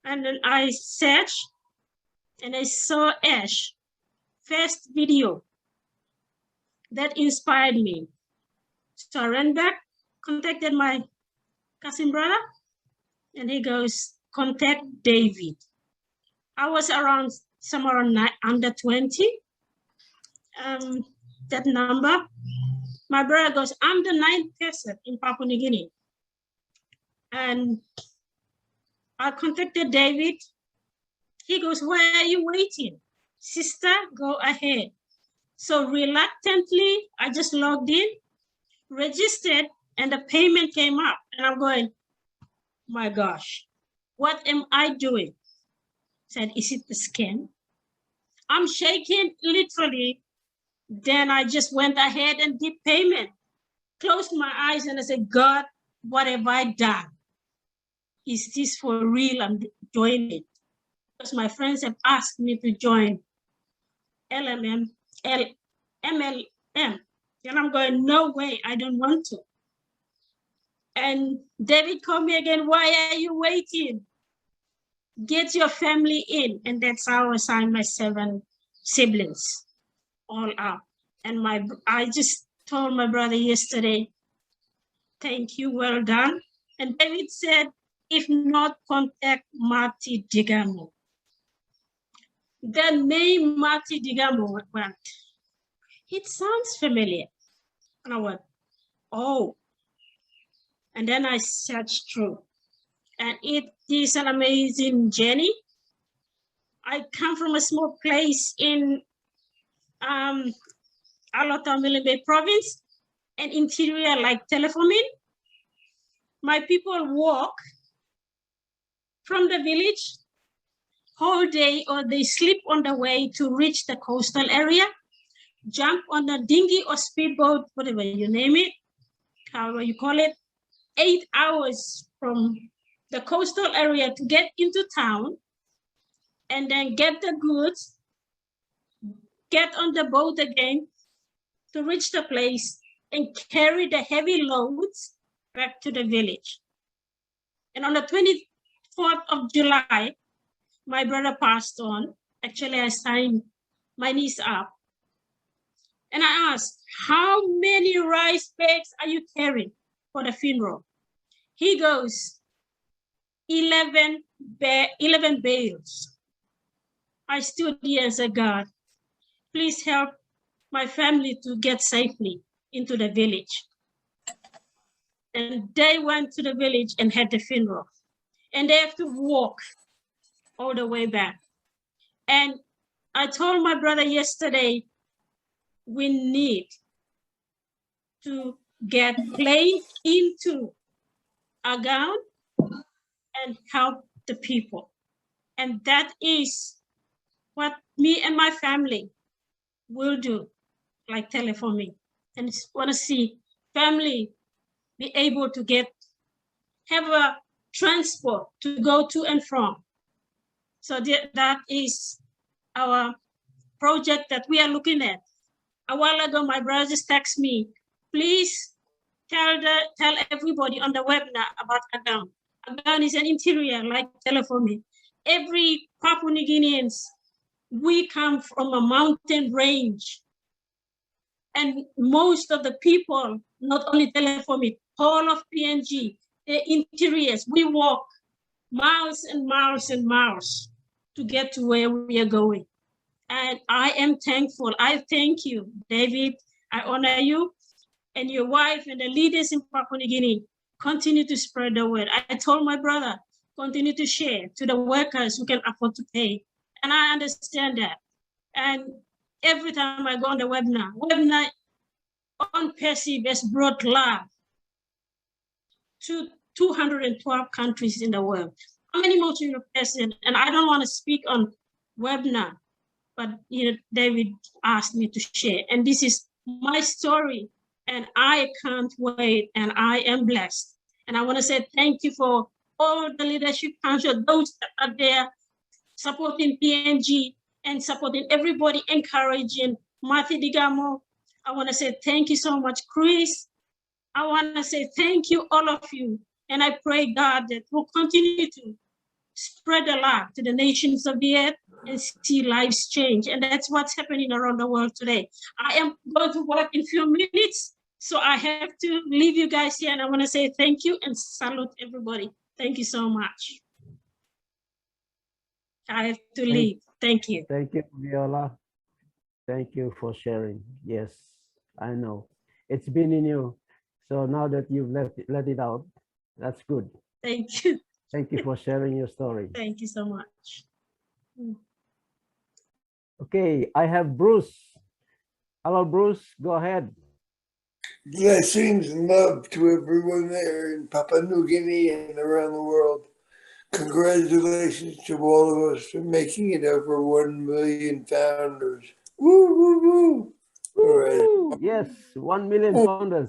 and then I searched, and I saw Ash, first video that inspired me. So I ran back, contacted my cousin brother, and he goes, contact David. I was around somewhere under 20, that number. My brother goes, I'm the 9th person in Papua New Guinea. And I contacted David. He goes, why are you waiting? Sister, go ahead. So reluctantly, I just logged in, registered, and the payment came up. And I'm going, my gosh, what am I doing? Said, is it a scam? I'm shaking literally. Then I just went ahead and did payment. Closed my eyes and I said, God, what have I done? Is this for real? I'm joining. Because my friends have asked me to join MLM. And I'm going, no way, I don't want to. And David called me again, why are you waiting? Get your family in. And that's how I signed my 7 siblings all up. And I just told my brother yesterday, thank you, well done. And David said, if not, contact Marty Digamo. The name Marty Digamo went, it sounds familiar. And I went, oh. And then I searched through. And it is an amazing journey. I come from a small place in Alota Milne Bay province, an interior like Telefomin. My people walk from the village whole day, or they sleep on the way to reach the coastal area, jump on a dinghy or speedboat, whatever you name it, however you call it, 8 hours from the coastal area to get into town, and then get the goods, get on the boat again to reach the place and carry the heavy loads back to the village. And on the 24th of July, my brother passed on, Actually, I signed my niece up. And I asked, how many rice bags are you carrying for the funeral? He goes, 11 bales. I stood here and said, God, please help my family to get safely into the village. And they went to the village and had the funeral. And they have to walk all the way back. And I told my brother yesterday, we need to get plane into Agaun and help the people. And that is what me and my family will do, like telephone and want to see family be able to have a transport to go to and from. So that is our project that we are looking at. A while ago, my brother just texted me, please tell everybody on the webinar about Agaun. Agaun is an interior like telephony. Every Papua New Guineans, we come from a mountain range. And most of the people, not only telephony, all of PNG, the interiors, we walk miles and miles and miles to get to where we are going. And I am thankful. I thank you, David. I honor you and your wife and the leaders in Papua New Guinea. Continue to spread the word. I told my brother, continue to share to the workers who can afford to pay. And I understand that. And every time I go on the webinar OnPassive has brought love to 212 countries in the world. How many more to your president? And I don't want to speak on webinar, but David asked me to share. And this is my story, and I can't wait, and I am blessed. And I want to say thank you for all the leadership council, those that are there supporting PNG and supporting everybody, encouraging Marty Digamo. I want to say thank you so much, Chris. I want to say thank you, all of you. And I pray, God, that we'll continue to spread the love to the nations of the earth and see lives change. And that's what's happening around the world today. I am going to work in a few minutes, so I have to leave you guys here. And I want to say thank you and salute everybody. Thank you so much. I have to leave. Thank you. Thank you, Viola. Thank you for sharing. Yes, I know. It's been in you. So now that you've let it out, that's good. Thank you. Thank you for sharing your story. Thank you so much. Okay, I have Bruce. Hello, Bruce. Go ahead. Blessings and love to everyone there in Papua New Guinea and around the world. Congratulations to all of us for making it over 1 million founders. Woo, woo, woo. All right. Yes, 1 million founders.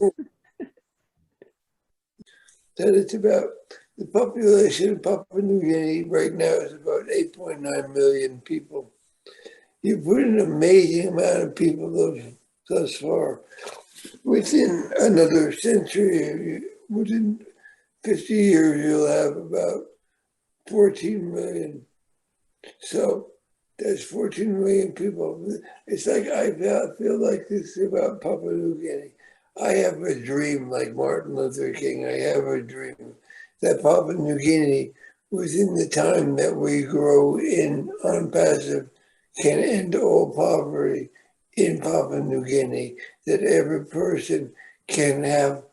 That it's about the population of Papua New Guinea right now is about 8.9 million people. You put an amazing amount of people thus far. Within another century, within 50 years, you'll have about 14 million. So that's 14 million people. It's like I feel like this about Papua New Guinea. I have a dream, like Martin Luther King. I have a dream that Papua New Guinea, within the time that we grow in OnPassive, can end all poverty in Papua New Guinea, that every person can have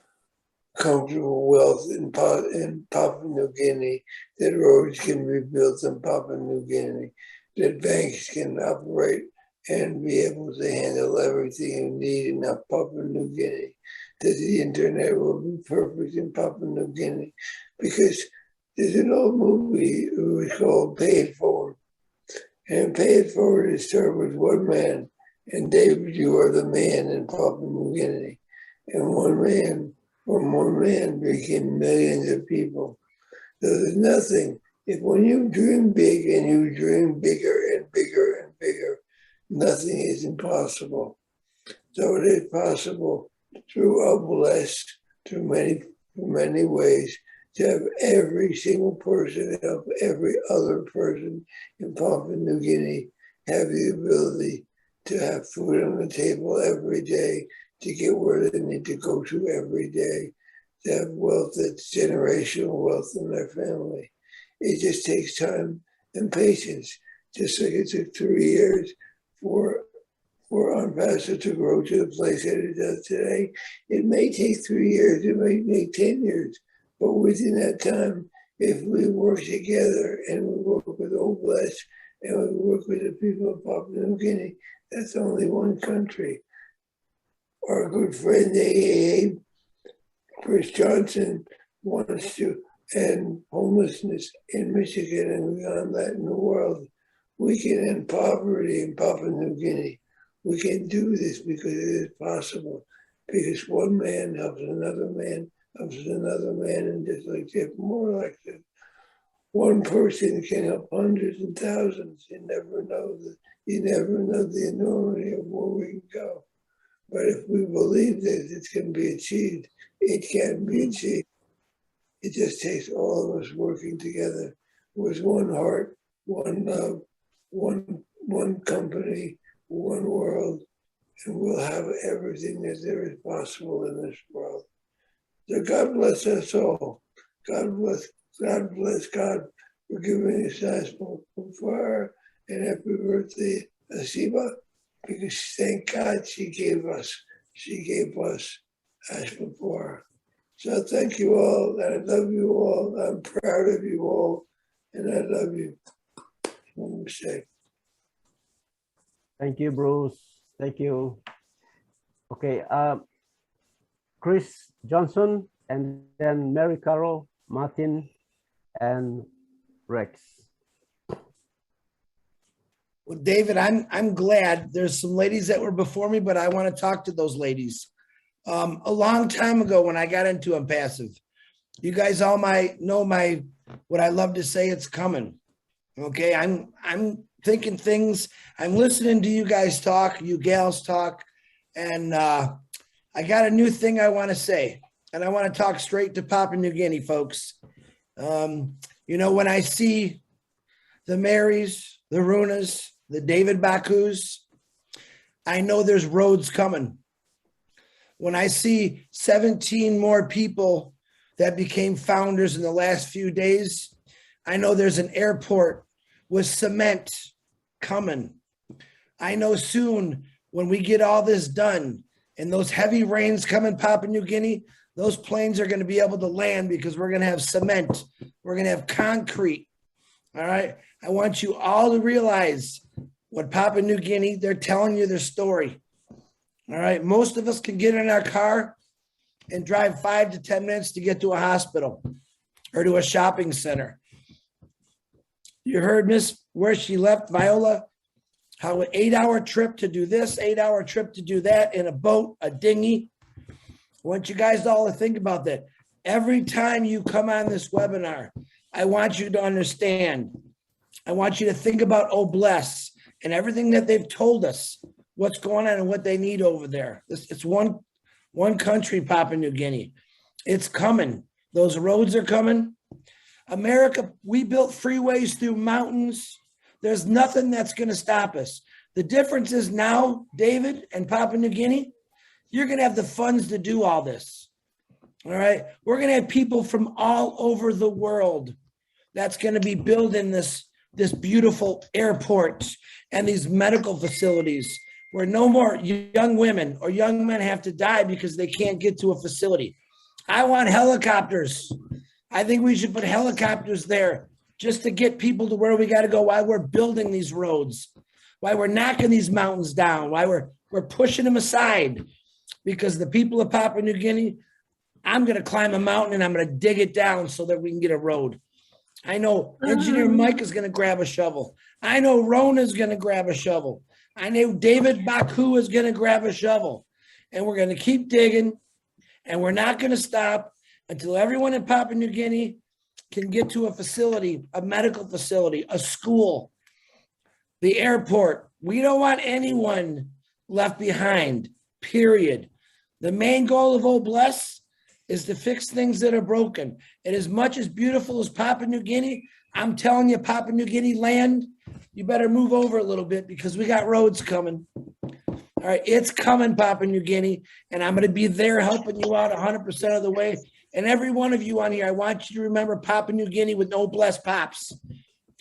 comfortable wealth in Papua New Guinea, that roads can be built in Papua New Guinea, that banks can operate and be able to handle everything you need in Papua New Guinea, that the internet will be perfect in Papua New Guinea. Because there's an old movie, it was called Pay It Forward. And Pay It Forward, it started with one man, and David, you are the man in Papua New Guinea. And one man became millions of people. So there's nothing. When you dream big and you dream bigger and bigger and bigger, nothing is impossible. So it is possible through a blessed, through many ways, to have every single person help every other person in Papua New Guinea have the ability to have food on the table every day, to get where they need to go to every day, to have wealth that's generational wealth in their family. It just takes time and patience, just like it took 3 years for OnPassive to grow to the place that it does today. It may take 3 years, it may take 10 years, but within that time, if we work together and we work with OBLESS and we work with the people of Papua New Guinea, that's only one country. Our good friend AAA, Chris Johnson, wants to end homelessness in Michigan and beyond that in the world. We can end poverty in Papua New Guinea. We can do this because it is possible, because one man helps another man, helps another man, and just like that, more like that. One person can help hundreds and thousands. You never know the enormity of where we can go. But if we believe that it can be achieved, it can be achieved. It just takes all of us working together with one heart, one love, one company, one world, and we'll have everything that there is possible in this world. So God bless us all. God bless God for giving us Ashma for her, and happy birthday, Asiba, because thank God she gave us Ashma for her. So thank you all, and I love you all. I'm proud of you all, and I love you. Namaste. Thank you, Bruce. Thank you. Okay, Chris Johnson, and then Mary Carol, Martin, and Rex. Well, David, I'm glad there's some ladies that were before me, but I want to talk to those ladies. A long time ago when I got into OnPassive, you guys all know what I love to say, it's coming. Okay, I'm thinking things, I'm listening to you guys talk, you gals talk, and I got a new thing I want to say, and I want to talk straight to Papua New Guinea, folks. You know, when I see the Marys, the Runas, the David Bakus, I know there's roads coming. When I see 17 more people that became founders in the last few days, I know there's an airport with cement coming. I know soon when we get all this done and those heavy rains come in Papua New Guinea, those planes are going to be able to land because we're going to have cement. We're going to have concrete. All right. I want you all to realize what Papua New Guinea, they're telling you their story. All right. Most of us can get in our car and drive 5 to 10 minutes to get to a hospital or to a shopping center. You heard Miss where she left, Viola, how an 8-hour trip to do this, 8-hour trip to do that in a boat, a dinghy. I want you guys all to think about that. Every time you come on this webinar, I want you to understand. I want you to think about OBLESS and everything that they've told us, what's going on and what they need over there. It's one country, Papua New Guinea. It's coming. Those roads are coming. America, we built freeways through mountains. There's nothing that's going to stop us. The difference is now, David and Papua New Guinea, you're going to have the funds to do all this. All right. We're going to have people from all over the world that's going to be building this beautiful airport and these medical facilities where no more young women or young men have to die because they can't get to a facility. I want helicopters. I think we should put helicopters there just to get people to where we got to go while we're building these roads, why we're knocking these mountains down, why we're pushing them aside. Because the people of Papua New Guinea, I'm going to climb a mountain and I'm going to dig it down so that we can get a road. I know Engineer Mike is going to grab a shovel. I know Rona is going to grab a shovel. I know David Baku is going to grab a shovel. And we're going to keep digging, and we're not going to stop until everyone in Papua New Guinea can get to a facility, a medical facility, a school, the airport. We don't want anyone left behind, period. The main goal of OBLESS is to fix things that are broken. And as much as beautiful as Papua New Guinea, I'm telling you, Papua New Guinea land, you better move over a little bit because we got roads coming. All right, it's coming, Papua New Guinea, and I'm going to be there helping you out 100% of the way. And every one of you on here, I want you to remember Papua New Guinea with no blessed pops.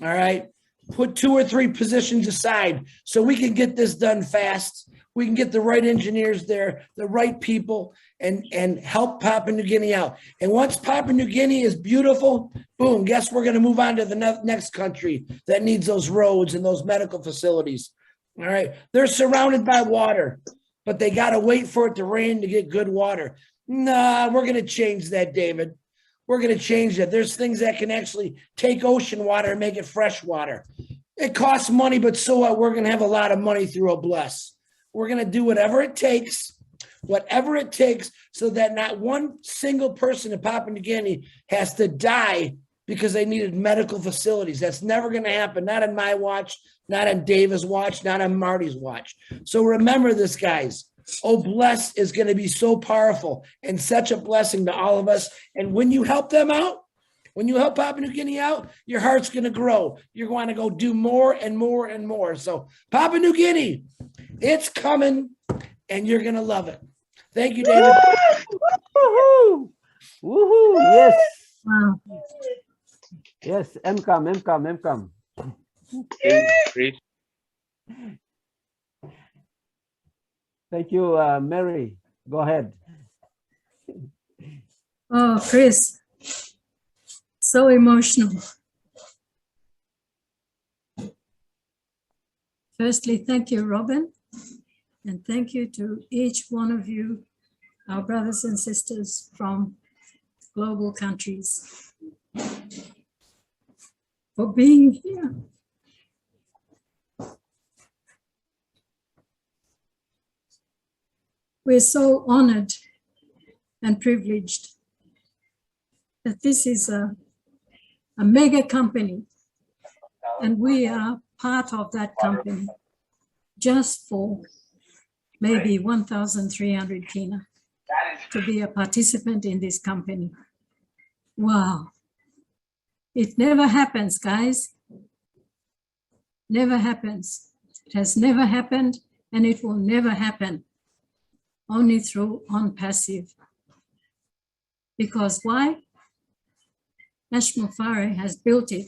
All right, put 2 or 3 positions aside so we can get this done fast. We can get the right engineers there, the right people, and help Papua New Guinea out. And once Papua New Guinea is beautiful, boom, guess we're going to move on to the next country that needs those roads and those medical facilities. All right. They're surrounded by water, but they got to wait for it to rain to get good water. Nah, we're going to change that, David. We're going to change that. There's things that can actually take ocean water and make it fresh water. It costs money, but so what? We're going to have a lot of money through a bless. We're going to do whatever it takes so that not one single person in Papua New Guinea has to die because they needed medical facilities. That's never going to happen. Not on my watch, not on David's watch, not on Marty's watch. So remember this, guys. Oh, bless is going to be so powerful and such a blessing to all of us. And when you help them out, when you help Papua New Guinea out, your heart's going to grow. You're going to go do more and more and more. So Papua New Guinea, it's coming and you're going to love it. Thank you, David. Woohoo! Woohoo! Yes. Wow. Yes, M-come. Thank you, Mary. Go ahead. Oh, Chris, so emotional. Firstly, thank you, Robin, and thank you to each one of you, our brothers and sisters from global countries, for being here. We're so honored and privileged that this is a mega company, and we are part of that company just for maybe 1,300 kina to be a participant in this company. Wow. It never happens, guys. Never happens. It has never happened, and it will never happen. Only through OnPassive. Because why? Ash Mufare has built it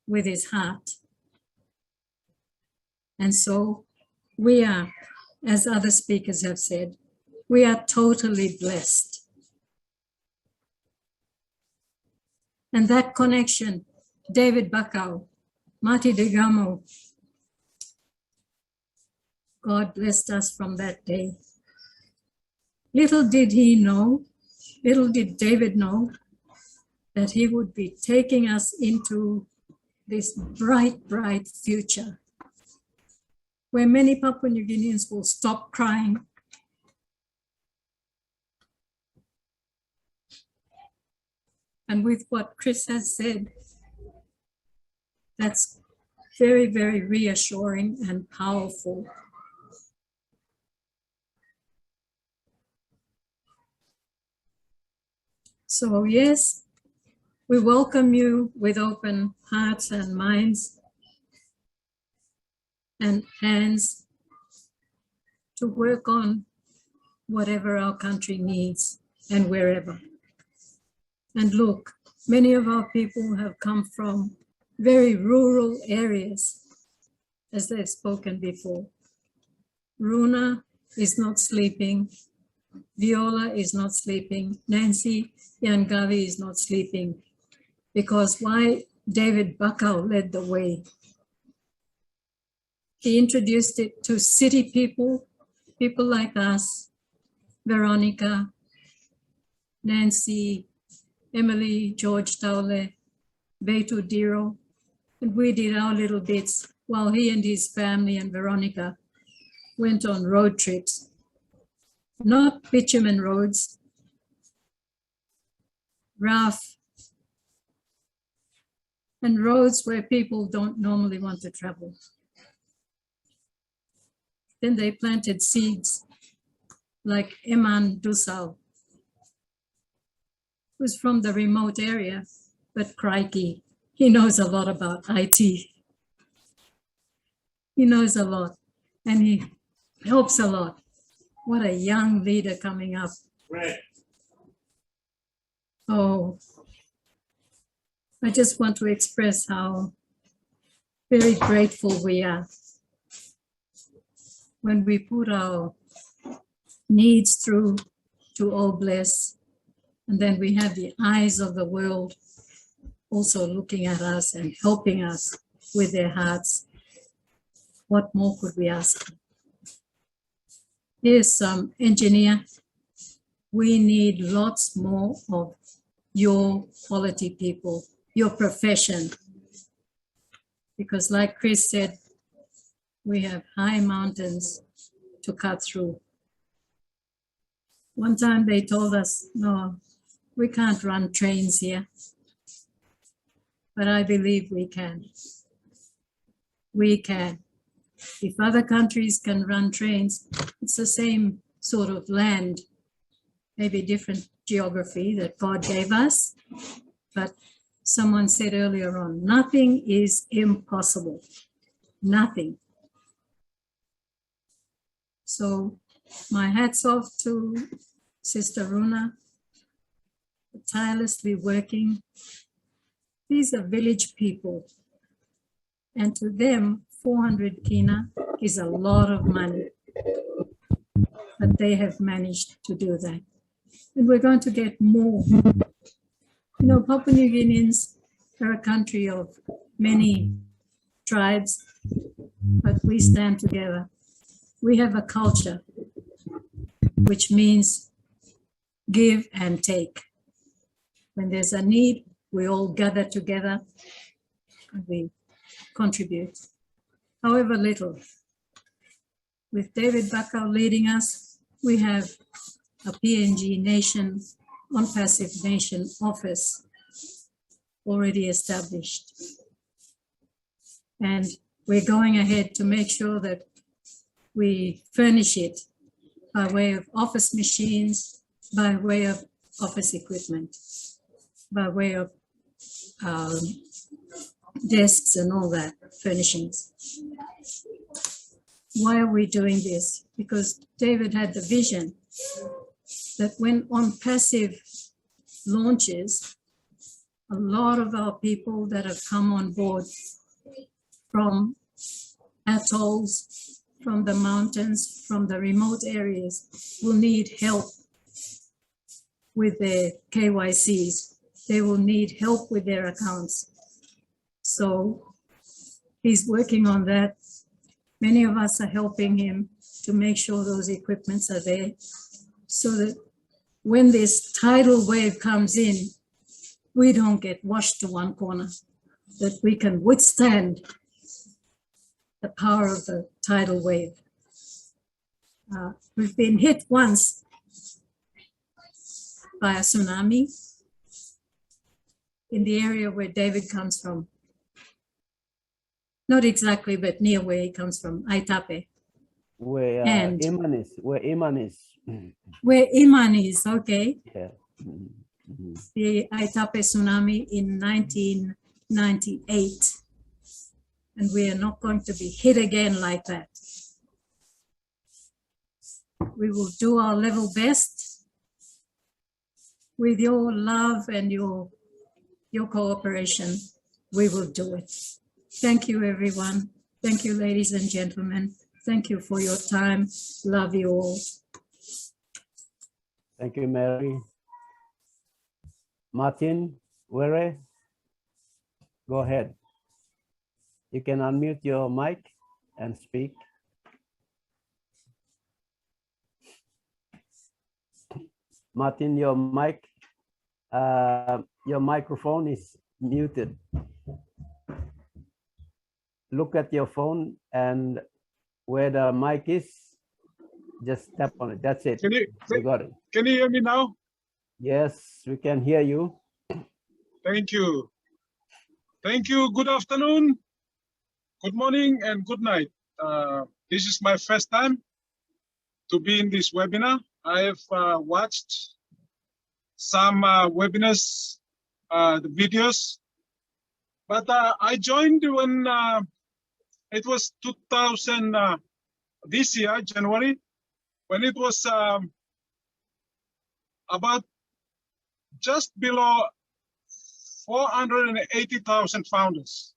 with his heart. And so we are, as other speakers have said, we are totally blessed. And that connection, David Bakau, Marty Degamo, God blessed us from that day. Little did he know, little did David know, that he would be taking us into this bright, bright future where many Papua New Guineans will stop crying. And with what Chris has said, that's very, very reassuring and powerful. So yes, we welcome you with open hearts and minds and hands to work on whatever our country needs and wherever. And look, many of our people have come from very rural areas, as they've spoken before. Runa is not sleeping. Viola is not sleeping. Nancy Yangavi is not sleeping. Because why? David Bakau led the way. He introduced it to city people, people like us, Veronica, Nancy, Emily, George Taule, Beto Diro, and we did our little bits while he and his family and Veronica went on road trips. Not bitumen roads, rough, and roads where people don't normally want to travel. Then they planted seeds like Eman Dusal, who's from the remote area, but crikey, he knows a lot about IT. He knows a lot and he helps a lot. What a young leader coming up. Right. Oh, I just want to express how very grateful we are when we put our needs through to All Bless, and then we have the eyes of the world also looking at us and helping us with their hearts. What more could we ask? Here's engineer. We need lots more of your quality people, your profession. Because like Chris said, we have high mountains to cut through. One time they told us, no, we can't run trains here. But I believe we can. We can. If other countries can run trains, it's the same sort of land, maybe different geography that God gave us. But someone said earlier on, nothing is impossible. Nothing. So my hats off to Sister Runa, tirelessly working. These are village people. And to them, 400 kina is a lot of money. But they have managed to do that. And we're going to get more. You know, Papua New Guineans are a country of many tribes, but we stand together. We have a culture, which means give and take. When there's a need, we all gather together and we contribute, however little. With David Bakau leading us, we have a PNG Nation, OnPassive Nation office already established. And we're going ahead to make sure that we furnish it by way of office machines, by way of office equipment, by way of desks and all that, furnishings. Why are we doing this? Because David had the vision that when OnPassive launches, a lot of our people that have come on board from atolls, from the mountains, from the remote areas will need help with their KYCs. They will need help with their accounts. So he's working on that. Many of us are helping him to make sure those equipments are there so that when this tidal wave comes in, we don't get washed to one corner, that we can withstand the power of the tidal wave. We've been hit once by a tsunami in the area where David comes from. Not exactly, but near where he comes from, Aitape. Where And Iman is, where Iman is. where Iman is, okay. Yeah. The Aitape tsunami in 1998. And we are not going to be hit again like that. We will do our level best with your love and your cooperation. We will do it. Thank you, everyone. Thank you, ladies and gentlemen. Thank you for your time. Love you all. Thank you, Mary. Martin, Were, go ahead. You can unmute your mic and speak. Martin, your microphone is muted. Look at your phone and where the mic is, just tap on it. That's it. You got it. Can you hear me now? Yes, we can hear you. Thank you. Thank you. Good afternoon, good morning, and good night. This is my first time to be in this webinar. I have watched some webinars, the videos, but I joined when it was 2000, this year, January, when it was about just below 480,000 founders.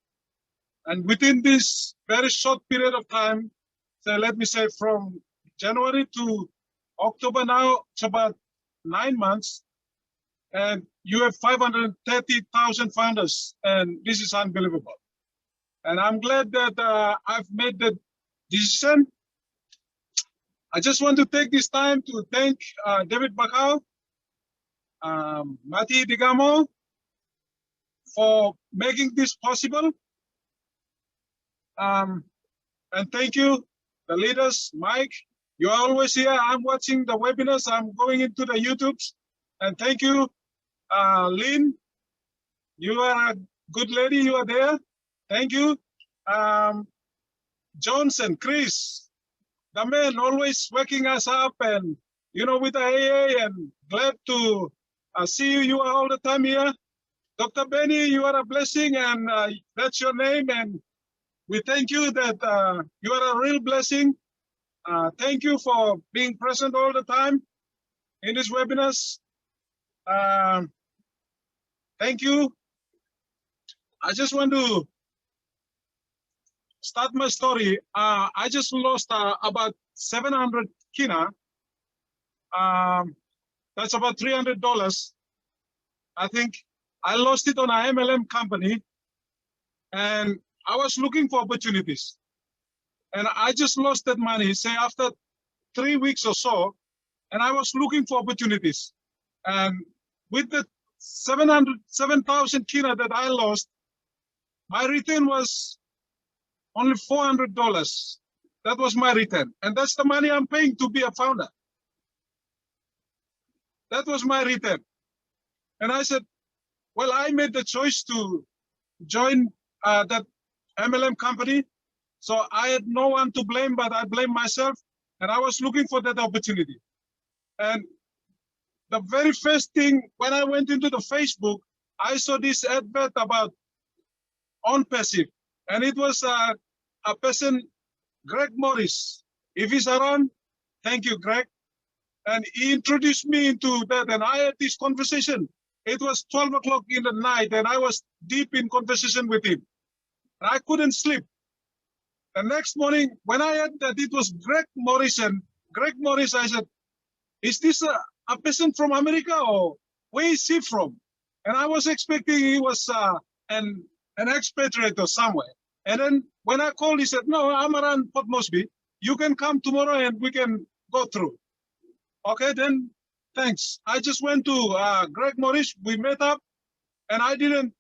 And within this very short period of time, so let me say from January to October now, it's about 9 months, and you have 530,000 founders, and this is unbelievable. And I'm glad that I've made the decision. I just want to take this time to thank David Bakau, Mati Digamo, for making this possible. And thank you, the leaders, Mike. You're always here. I'm watching the webinars. I'm going into the YouTubes. And thank you, Lynn. You are a good lady. You are there. Thank you. Johnson, Chris, the man always waking us up and, you know, with the AA, and glad to see you. You are all the time here. Dr. Benny, you are a blessing, and that's your name. And we thank you that you are a real blessing. Thank you for being present all the time in these webinars. Thank you. I just want to start my story. I just lost about 700 kina. That's about $300. I think I lost it on an MLM company, and I was looking for opportunities. And I just lost that money, say after 3 weeks or so, and I was looking for opportunities. And with the 7,000 kina that I lost, my return was only $400. That was my return. And that's the money I'm paying to be a founder. That was my return. And I said, well, I made the choice to join that MLM company. So I had no one to blame, but I blame myself. And I was looking for that opportunity. And the very first thing, when I went into the Facebook, I saw this advert about OnPassive. And it was a person, Greg Morris. If he's around, thank you, Greg. And he introduced me into that, and I had this conversation. It was 12 o'clock in the night, and I was deep in conversation with him. And I couldn't sleep. The next morning, when I heard that it was Greg Morris, I said, is this a person from America, or where is he from? And I was expecting he was an expatriate or somewhere. And then when I called, he said, no, I'm around Port Moresby. You can come tomorrow and we can go through. Okay, then thanks. I just went to Greg Morris. We met up, and I didn't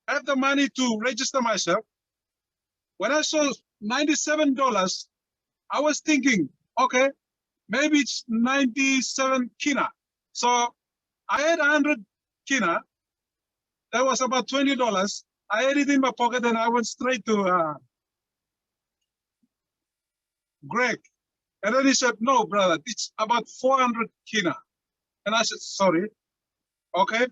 have the money to register myself. When I saw $97, I was thinking, okay, maybe it's 97 kina. So I had 100 kina. That was about $20. I had it in my pocket, and I went straight to Greg. And then he said, no, brother, it's about 400 kina. And I said, sorry. Okay,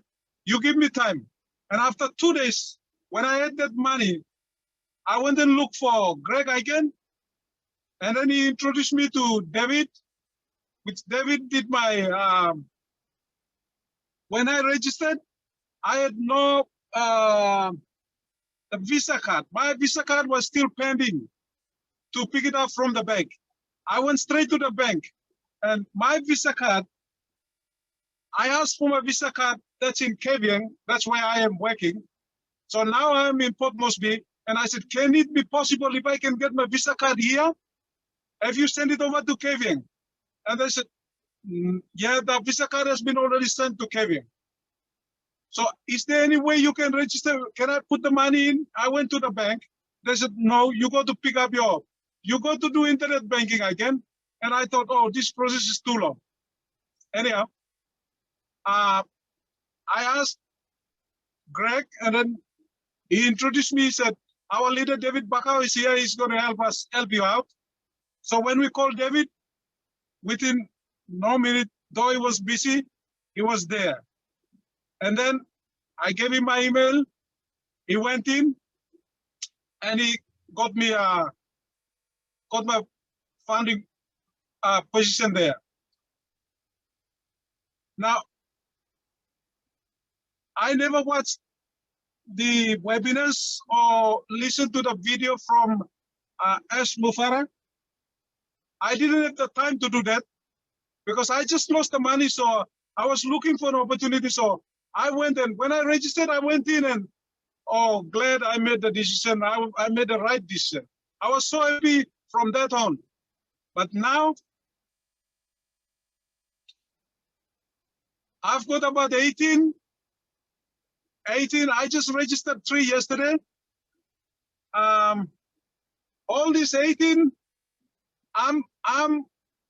you give me time. And after 2 days, when I had that money, I went and looked for Greg again. And then he introduced me to David, which David did my, when I registered, I had no the Visa card. My Visa card was still pending to pick it up from the bank. I went straight to the bank, and my Visa card, I asked for my Visa card that's in Kavieng. That's where I am working. So now I'm in Port Moresby, and I said, can it be possible if I can get my Visa card here? Have you sent it over to Kavieng? And they said, yeah, the Visa card has been already sent to Kavieng. So is there any way you can register? Can I put the money in? I went to the bank. They said, no, you go to pick up you go to do internet banking again. And I thought, oh, this process is too long. Anyhow, I asked Greg, and then he introduced me. He said, our leader, David Bakau, is here. He's going to help you out. So when we called David, within no minute, though he was busy, he was there. And then I gave him my email. He went in, and he got me got my founding position there. Now, I never watched the webinars or listened to the video from Ash Mufara. I didn't have the time to do that because I just lost the money. So I was looking for an opportunity. So I went, and when I registered, I went in, and oh, glad I made the decision. I made the right decision. I was so happy from that on. But now I've got about 18. I just registered 3 yesterday. All these 18, I'm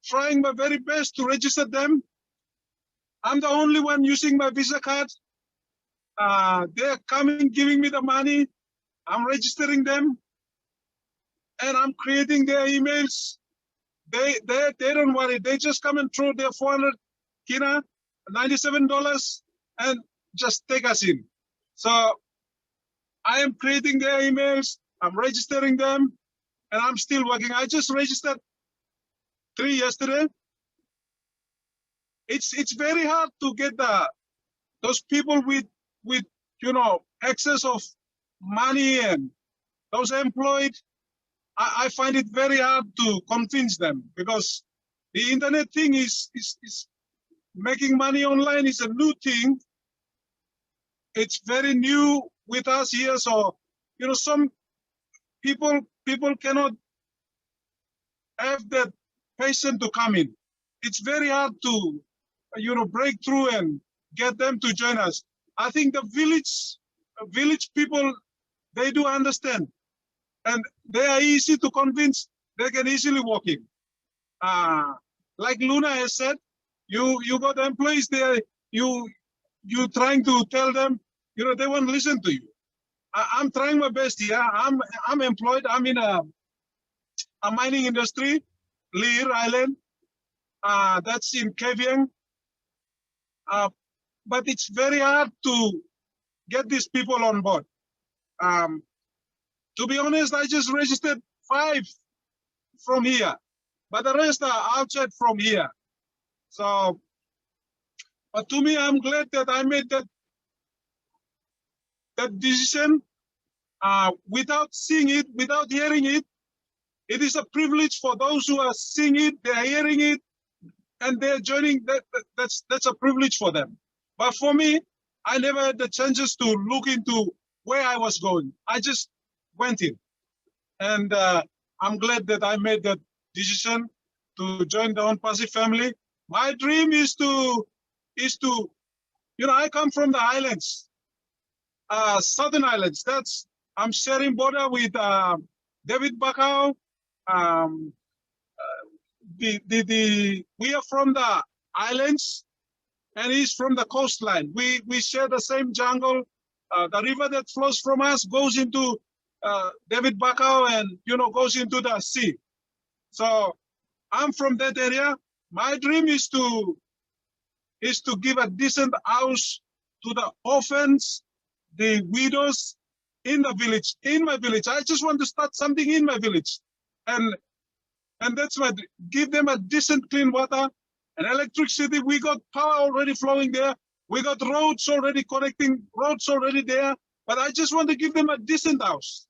trying my very best to register them. I'm the only one using my Visa card. They're coming, giving me the money. I'm registering them, and I'm creating their emails. They don't worry. They just come and throw their 400 kina, $97, and just take us in. So I am creating their emails. I'm registering them, and I'm still working. I just registered 3 yesterday. It's very hard to get those people with excess of money and those employed. I find it very hard to convince them because the internet thing is making money online is a new thing. It's very new with us here. So, some people cannot have that patience to come in. It's very hard to, break through and get them to join us. I think the village people, they do understand, and they are easy to convince. They can easily walk in. Like Luna has said, you got employees there. You trying to tell them, they won't listen to you. I'm trying my best here. I'm employed. I'm in a mining industry, Lear Island. That's in Kavieng. But it's very hard to get these people on board. To be honest, I just registered 5 from here, but the rest are outside from here. So, but to me, I'm glad that I made that decision without seeing it, without hearing it. It is a privilege for those who are seeing it, they're hearing it, and they're joining. That's a privilege for them. But for me, I never had the chances to look into where I was going. I just went in, and I'm glad that I made that decision to join the OnPassive family. My dream is to, I come from the islands, Southern Islands. I'm sharing border with David Bakau. We are from the islands, and he's from the coastline. We share the same jungle. The river that flows from us goes into David Bakau and goes into the sea. So I'm from that area. My dream is to give a decent house to the orphans, the widows in the village, in my village. I just want to start something in my village, and that's why give them a decent clean water and electricity. We got power already flowing there. We got roads already connecting, roads already there. But I just want to give them a decent house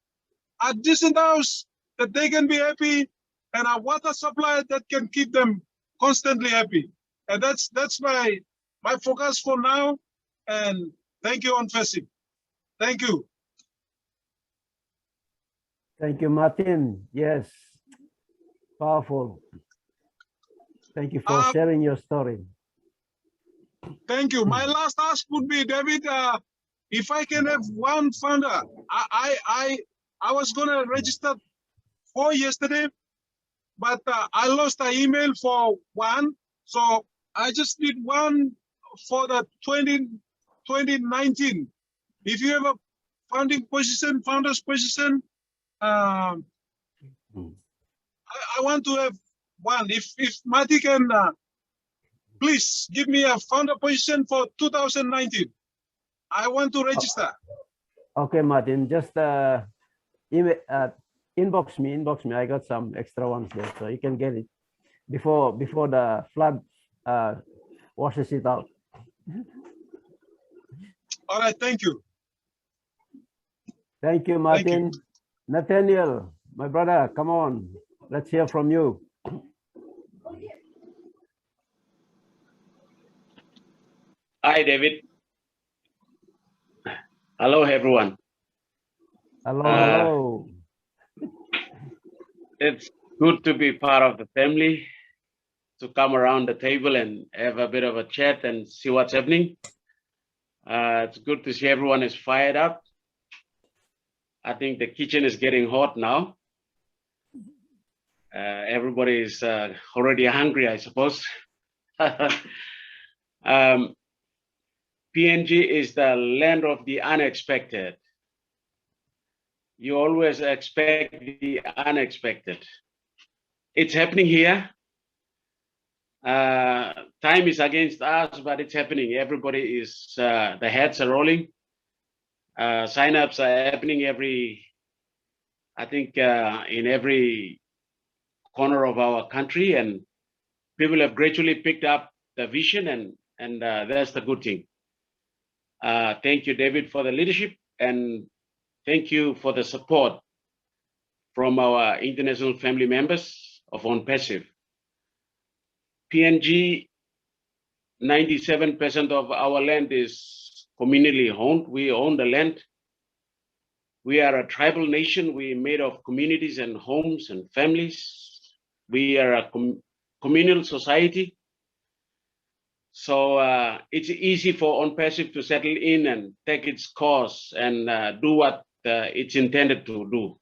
that they can be happy, and a water supply that can keep them constantly happy. And that's my focus for now. And thank you, OnPassive. Thank you. Thank you, Martin. Yes, powerful. Thank you for sharing your story. Thank you. My last ask would be, David, if I can have one founder. I was gonna register 4 yesterday, but I lost an email for one, so I just need one for the 2019. If you have a founder's position, I want to have one. If Mati can please give me a founder position for 2019. I want to register. Okay, Martin, just inbox me. I got some extra ones there, so you can get it before the flood washes it out. All right, thank you. Thank you, Martin. Nathaniel, my brother, come on. Let's hear from you. Hi, David. Hello, everyone. Hello, hello. It's good to be part of the family, to come around the table and have a bit of a chat and see what's happening. It's good to see everyone is fired up. I think the kitchen is getting hot now. Everybody is already hungry, I suppose. PNG is the land of the unexpected. You always expect the unexpected. It's happening here. Time is against us, but it's happening. Everybody is, the heads are rolling. Sign-ups are happening I think in every corner of our country, and people have gradually picked up the vision, and that's the good thing. Thank you, David, for the leadership, and thank you for the support from our international family members of OnPassive. PNG, 97% of our land is communally owned. We own the land. We are a tribal nation. We're made of communities and homes and families. We are a communal society. So it's easy for OnPassive to settle in and take its course and do what it's intended to do.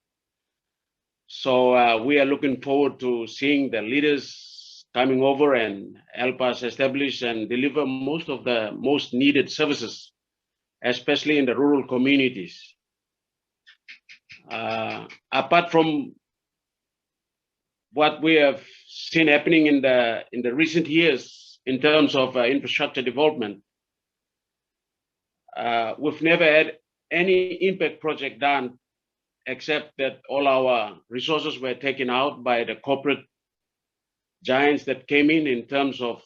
So we are looking forward to seeing the leaders coming over and help us establish and deliver most of the most needed services, especially in the rural communities. Apart from what we have seen happening in the recent years in terms of infrastructure development, we've never had any impact project done except that all our resources were taken out by the corporate giants that came in terms of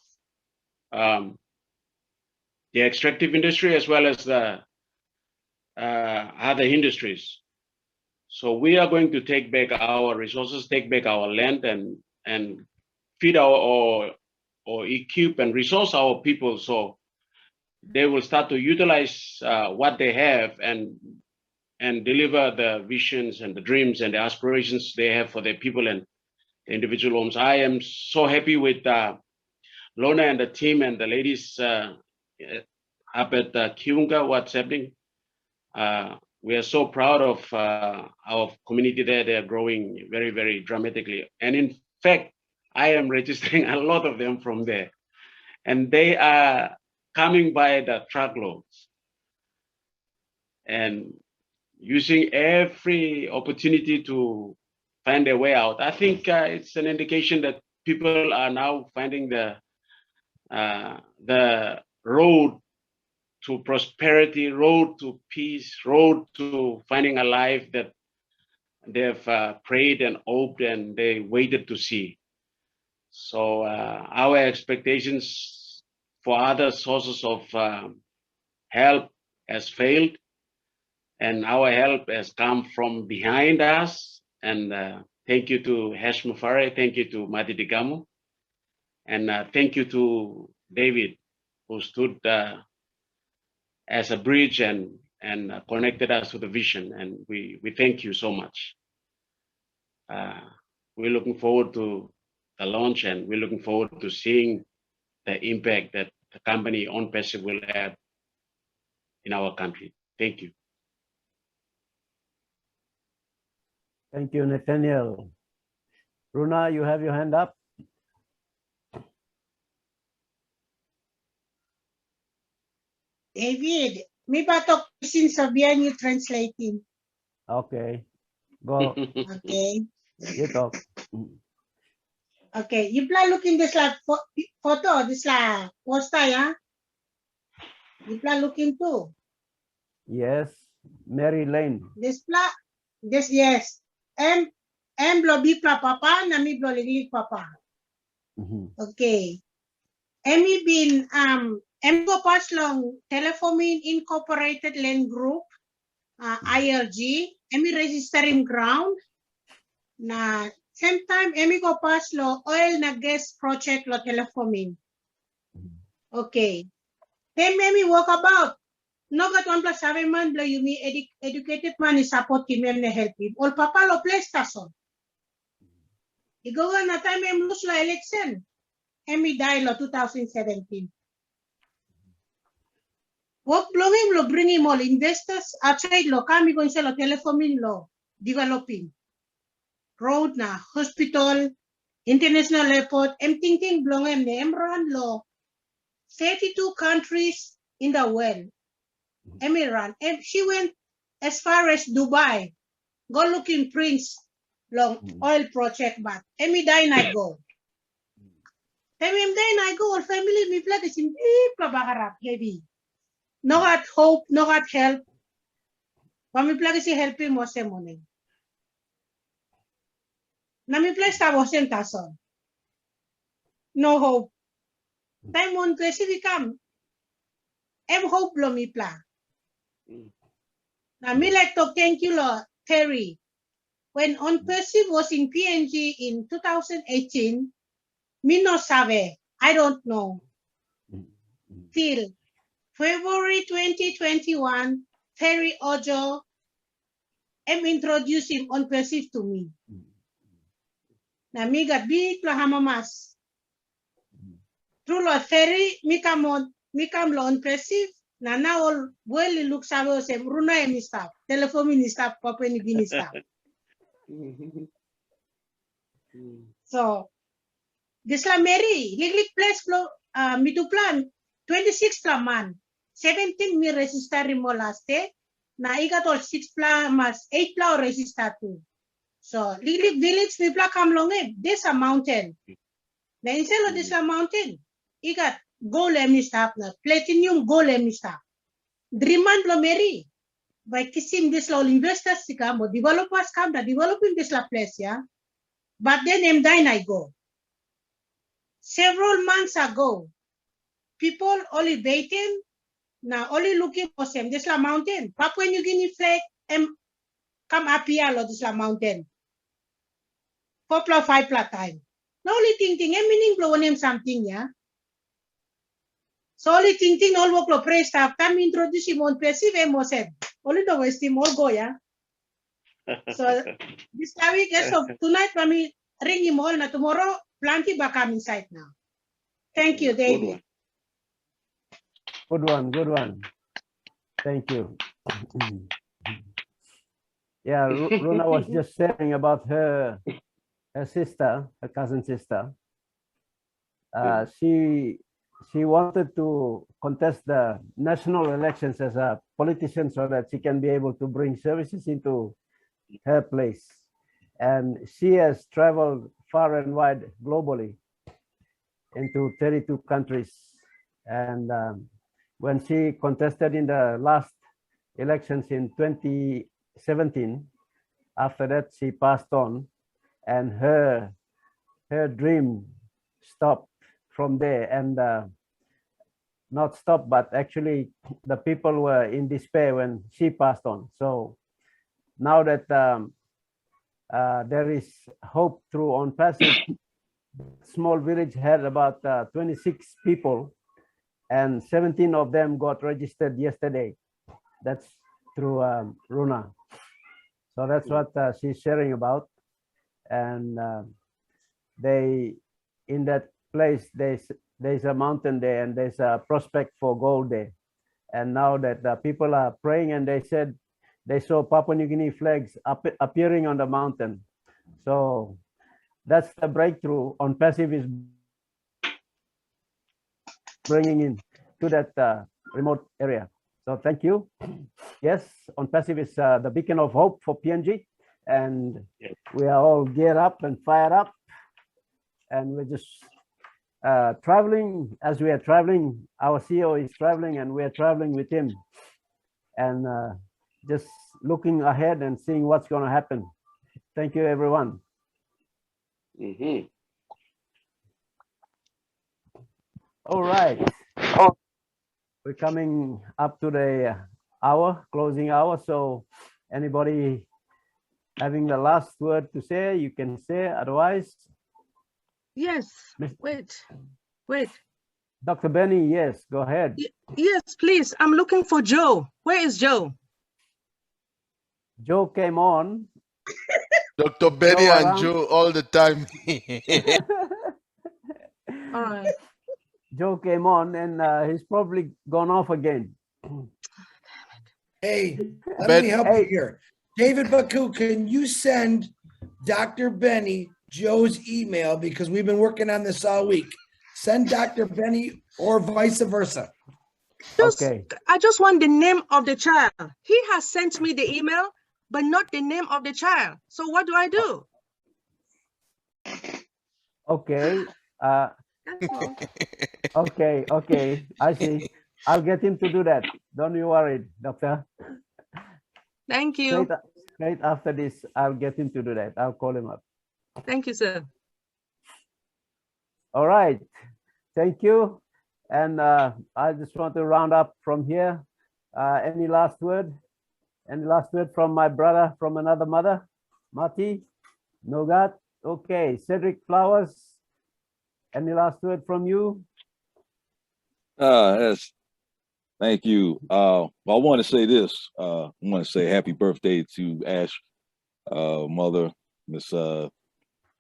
the extractive industry as well as the other industries. So we are going to take back our resources, take back our land, and feed or equip and resource our people so they will start to utilize what they have and deliver the visions and the dreams and the aspirations they have for their people and the individual homes. I am so happy with Lona and the team and the ladies up at Kiunga, what's happening. We are so proud of our community there. They are growing very, very dramatically. And in fact, I am registering a lot of them from there. And they are coming by the truckloads and using every opportunity to find their way out. I think it's an indication that people are now finding the road to prosperity, road to peace, road to finding a life that they've prayed and hoped and they waited to see. So our expectations for other sources of help has failed, and our help has come from behind us. And thank you to Hesh Mufare, thank you to Mati Digamu, and thank you to David, who stood as a bridge and connected us to the vision. And we thank you so much. We're looking forward to the launch, and we're looking forward to seeing the impact that the company OnPassive will have in our country. Thank you. Thank you, Nathaniel. Runa, you have your hand up. David, may batok question sabihan you translating. Okay, go. Okay. You talk. Okay, you plan looking this like photo, this like poster, yeah? You plan looking too. Yes, Mary Lane. This yes. And Emblo bipla papa, nami blo liglig papa. Okay. Emi bin Emgo Paslong Telephone Incorporated Land Group, ILG, Emi registering ground. Na same time Emi go paslo oil na gas project lo telephone. Okay. Then Emi walk about. No got 1+7 man blo you me educated man is support him and help him. All papa lo place tason. Igawa na time em lose la election. Emi die lo 2017. What blowing lo bring him all investors outside lo kami ko lo telephone lo developing. Road na hospital, international airport, ting blong em ne emran lo 32 countries in the world. Emiran. She went as far as Dubai. Go looking Prince long oil project but Emi die na go. Emi die na go all family mi plug is in bagarap heavy. No got hope, no got help. But mi plug is helping mo se morning. Na mi place ta was in tason. No hope. Time on Pacific come. Em hope lo mi pla. Now me like to thank you, Lord Terry. When OnPassive was in PNG in 2018, me no sabe. I don't know. Till February 2021, Terry Ojo am introducing OnPassive to me. Na mi got big Hamamas. Through Lord Terry, mi come lo OnPassive. Na now all well look sabe se Runa emi staff, telephone ni staff, Papua New Guinea staff. So this la Mary, liglig place flow mi tu plan 26 la man, 17 mi register mo last day, na igat all 6 plan mas 8 pla register too. So liglig village mi pla kam long this a mountain. Na instead of this la mountain, igat gold emi staff na platinum gold emi staff. Dreaman blo Mary. By kissing this law investors come or developers come to developing this la place, yeah. But then em dine I go. Several months ago, people only waiting, now only looking for some this la mountain. Papua New Guinea flag em come up here lo this la mountain. 4 plus 5 plus time. No only thinking em meaning blow name something, yeah. So only thinking all work lo praise staff come introduce him OnPassive em was said. Only the West Team all go, yeah. So this week, as of tonight, Mami ring him all. Na tomorrow, plenty back come inside now. Thank you, David. Good one. Thank you. Yeah, Runa was just saying about her sister, her cousin sister. She wanted to contest the national elections as a politician so that she can be able to bring services into her place. And she has traveled far and wide globally into 32 countries. And when she contested in the last elections in 2017, after that she passed on, and her dream stopped from there, and not stop, but actually the people were in despair when she passed on. So now that there is hope through OnPassive, small village had about 26 people, and 17 of them got registered yesterday. That's through Runa. So that's what she's sharing about. And they, in that place, there's a mountain there, and there's a prospect for gold there. And now that the people are praying, and they said they saw Papua New Guinea flags appearing on the mountain. So that's the breakthrough OnPassive is bringing in to that remote area. So thank you. Yes, OnPassive is the beacon of hope for PNG, and we are all geared up and fired up, and we're just traveling. As we are traveling, our CEO is traveling, and we are traveling with him, and just looking ahead and seeing what's going to happen. Thank you, everyone. Mhm. All right. We're coming up to the hour, closing hour. So anybody having the last word to say, you can say. Otherwise, Yes, wait. Dr. Benny, yes, go ahead. Yes, please. I'm looking for Joe. Where is Joe? Joe came on. Dr. Benny Joe and around? Joe all the time. All right. Joe came on and he's probably gone off again. Hey, let But me help you here. David Bakau, can you send Dr. Benny Joe's email, because we've been working on this all week. Send Dr. Benny or vice versa. Okay. I just want the name of the child. He has sent me the email, but not the name of the child. So what do I do? Okay. That's all. Okay. I see. I'll get him to do that. Don't you worry, doctor. Thank you. Straight after this, I'll get him to do that. I'll call him up. Thank you, sir. All right. Thank you. And I just want to round up from here. Any last word? Any last word from my brother from another mother? Mati? Nogat? Okay. Cedric Flowers? Any last word from you? Yes. Thank you. Well, I want to say this. I want to say happy birthday to Ash, mother, Miss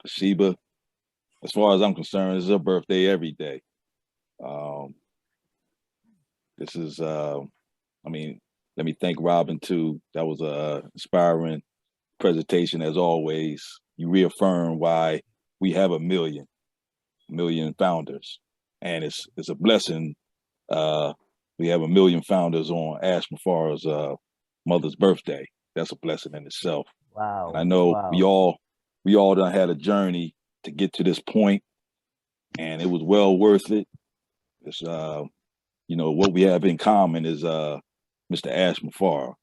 Sheba. As far as I'm concerned, it's her birthday every day. This is, I mean, let me thank Robin too. That was a inspiring presentation as always. You reaffirm why we have a million founders, and it's a blessing. We have a million founders on Ash Mafara's mother's birthday. That's a blessing in itself. Wow. And I know wow. we all done had a journey to get to this point, and it was well worth it. It's you know, what we have in common is Mr. Ash Mafara.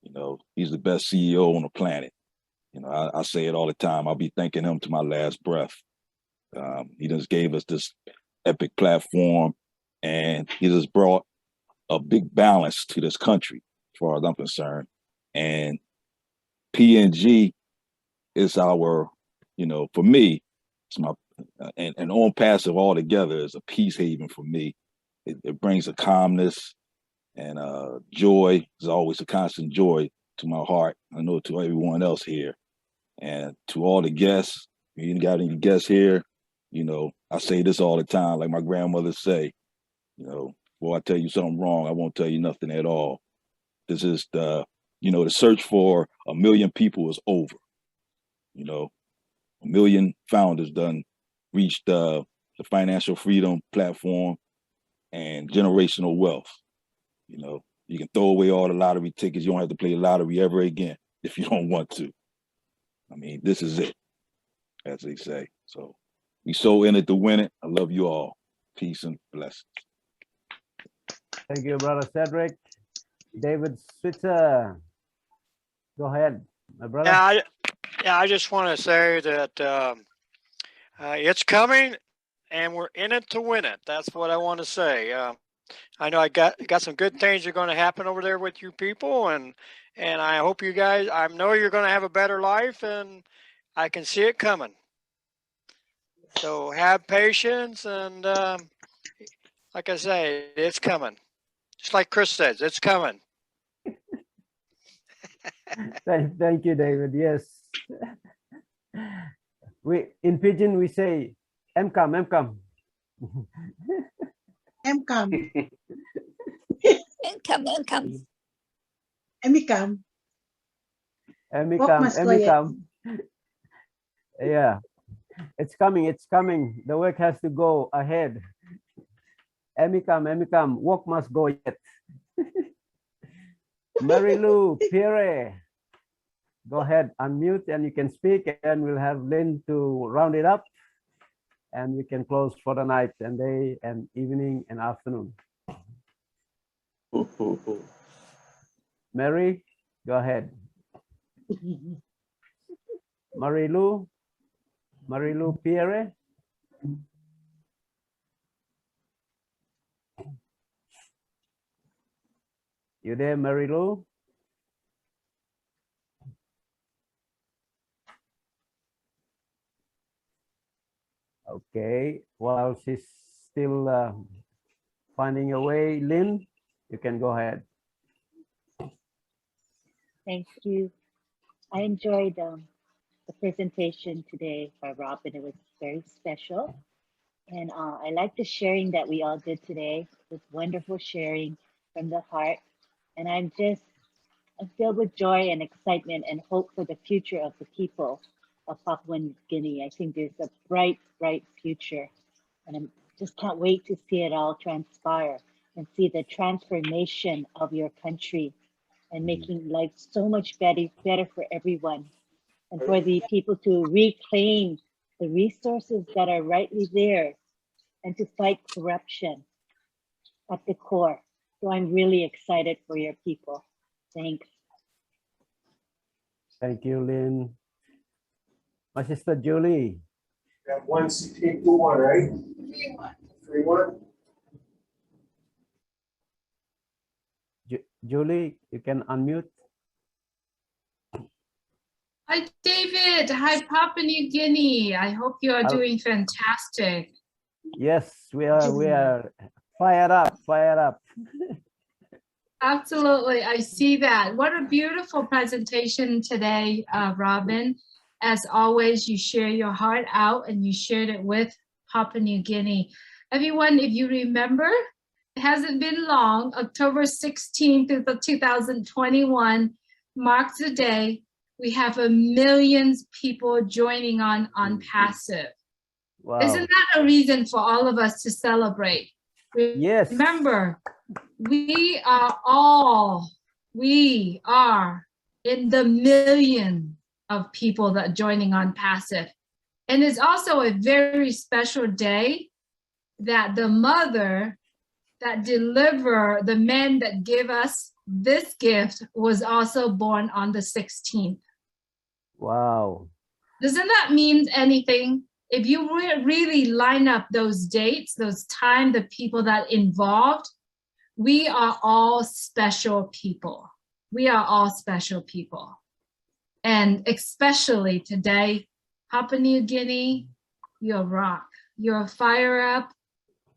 You know, he's the best CEO on the planet. You know, I say it all the time. I'll be thanking him to my last breath. He just gave us this epic platform, and he just brought a big balance to this country, as far as I'm concerned. And PNG is our, you know, for me, it's my, and OnPassive altogether is a peace haven for me. It brings a calmness and joy. Is always a constant joy to my heart. I know to everyone else here. And to all the guests, you got any guests here, you know, I say this all the time, like my grandmother say, you know, well, I tell you something wrong, I won't tell you nothing at all. This is the, you know, the search for a million people is over. You know, a million founders done reached the financial freedom platform and generational wealth. You know, you can throw away all the lottery tickets. You don't have to play the lottery ever again if you don't want to. I mean, this is it, as they say. So we so in it to win it. I love you all. Peace and blessings. Thank you, brother Cedric. David Switzer, go ahead, my brother. Yeah, I just want to say that it's coming, and we're in it to win it. That's what I want to say. I know I got some good things are going to happen over there with you people, and I hope you guys. I know you're going to have a better life, and I can see it coming. So have patience, and like I say, it's coming. Just like Chris says, it's coming. Thank you, David. Yes. We in Pidgin we say "Emcam." Emcam. Emicam. Yeah, it's coming. The work has to go ahead. Emicam, work must go yet. Mary Lou Pierre, go ahead, unmute and you can speak, and we'll have Lynn to round it up, and we can close for the night and day and evening and afternoon. Mary, go ahead. Mary Lou. Marilu Pierre. You there, Marilu? Okay, while she's still finding a way, Lynn, you can go ahead. Thank you. I enjoyed the presentation today by Robin. It was very special. And I like the sharing that we all did today. It was wonderful sharing from the heart. And I'm filled with joy and excitement and hope for the future of the people of Papua New Guinea. I think there's a bright, bright future. And I just can't wait to see it all transpire and see the transformation of your country and making life so much better for everyone. And for the people to reclaim the resources that are rightly theirs and to fight corruption at the core. So I'm really excited for your people. Thanks. Thank you, Lynn. My sister Julie. Got 1-1, right? 3-1. Julie, you can unmute. Hi, David. Hi, Papua New Guinea. I hope you are doing fantastic. Yes, we are fired up, fired up. Absolutely. I see that. What a beautiful presentation today, Robin. As always, you share your heart out and you shared it with Papua New Guinea. Everyone, if you remember, it hasn't been long. October 16th, 2021 marks the day we have 1 million people joining on OnPassive. Wow. Isn't that a reason for all of us to celebrate? Yes. Remember, we are in the million of people that are joining OnPassive. And it's also a very special day that the mother that delivered, the man that gave us this gift was also born on the 16th. Wow. Doesn't that mean anything? If you really line up those dates, those time, the people that involved, we are all special people. We are all special people. And especially today, Papua New Guinea, you're rock, you're fire up.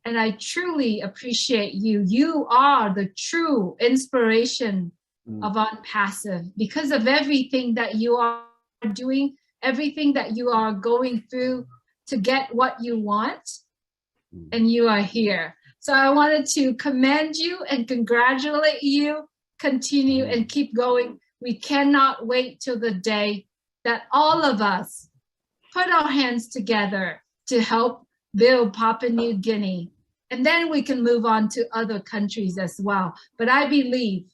And I truly appreciate you. You are the true inspiration of OnPassive because of everything that you are doing, everything that you are going through to get what you want, and you are here. So I wanted to commend you and congratulate you. Continue and keep going. We cannot wait till the day that all of us put our hands together to help build Papua New Guinea. And then we can move on to other countries as well. But I believe,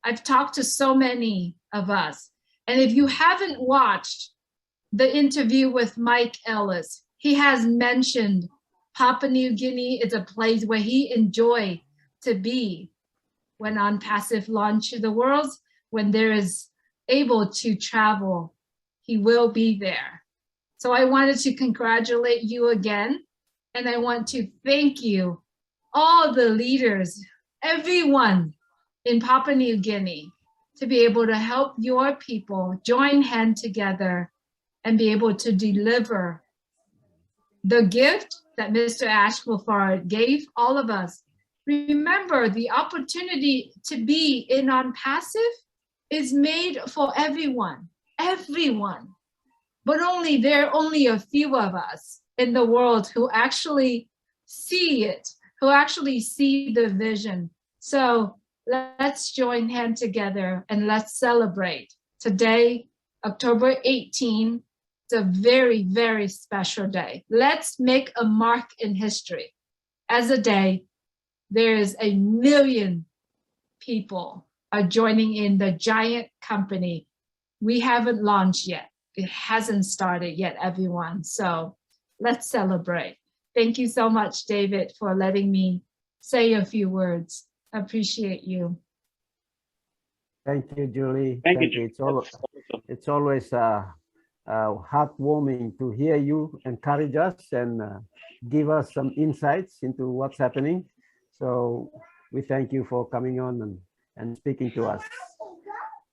I've talked to so many of us, and if you haven't watched the interview with Mike Ellis, he has mentioned Papua New Guinea is a place where he enjoyed to be when OnPassive launched the world, when there is able to travel, he will be there. So I wanted to congratulate you again. And I want to thank you, all the leaders, everyone in Papua New Guinea, to be able to help your people join hands together and be able to deliver the gift that Mr. Ashwafar gave all of us. Remember, the opportunity to be in OnPassive is made for everyone, everyone. But there are only a few of us in the world who actually see it, who actually see the vision. So let's join hands together and let's celebrate. Today, October 18, it's a very, very special day. Let's make a mark in history. As a day, there is 1 million people are joining in the giant company. We haven't launched yet. It hasn't started yet, everyone. So let's celebrate. Thank you so much, David, for letting me say a few words. I appreciate you. Thank you, Julie. Thank you. It's always heartwarming to hear you encourage us and give us some insights into what's happening. So we thank you for coming on and speaking to us.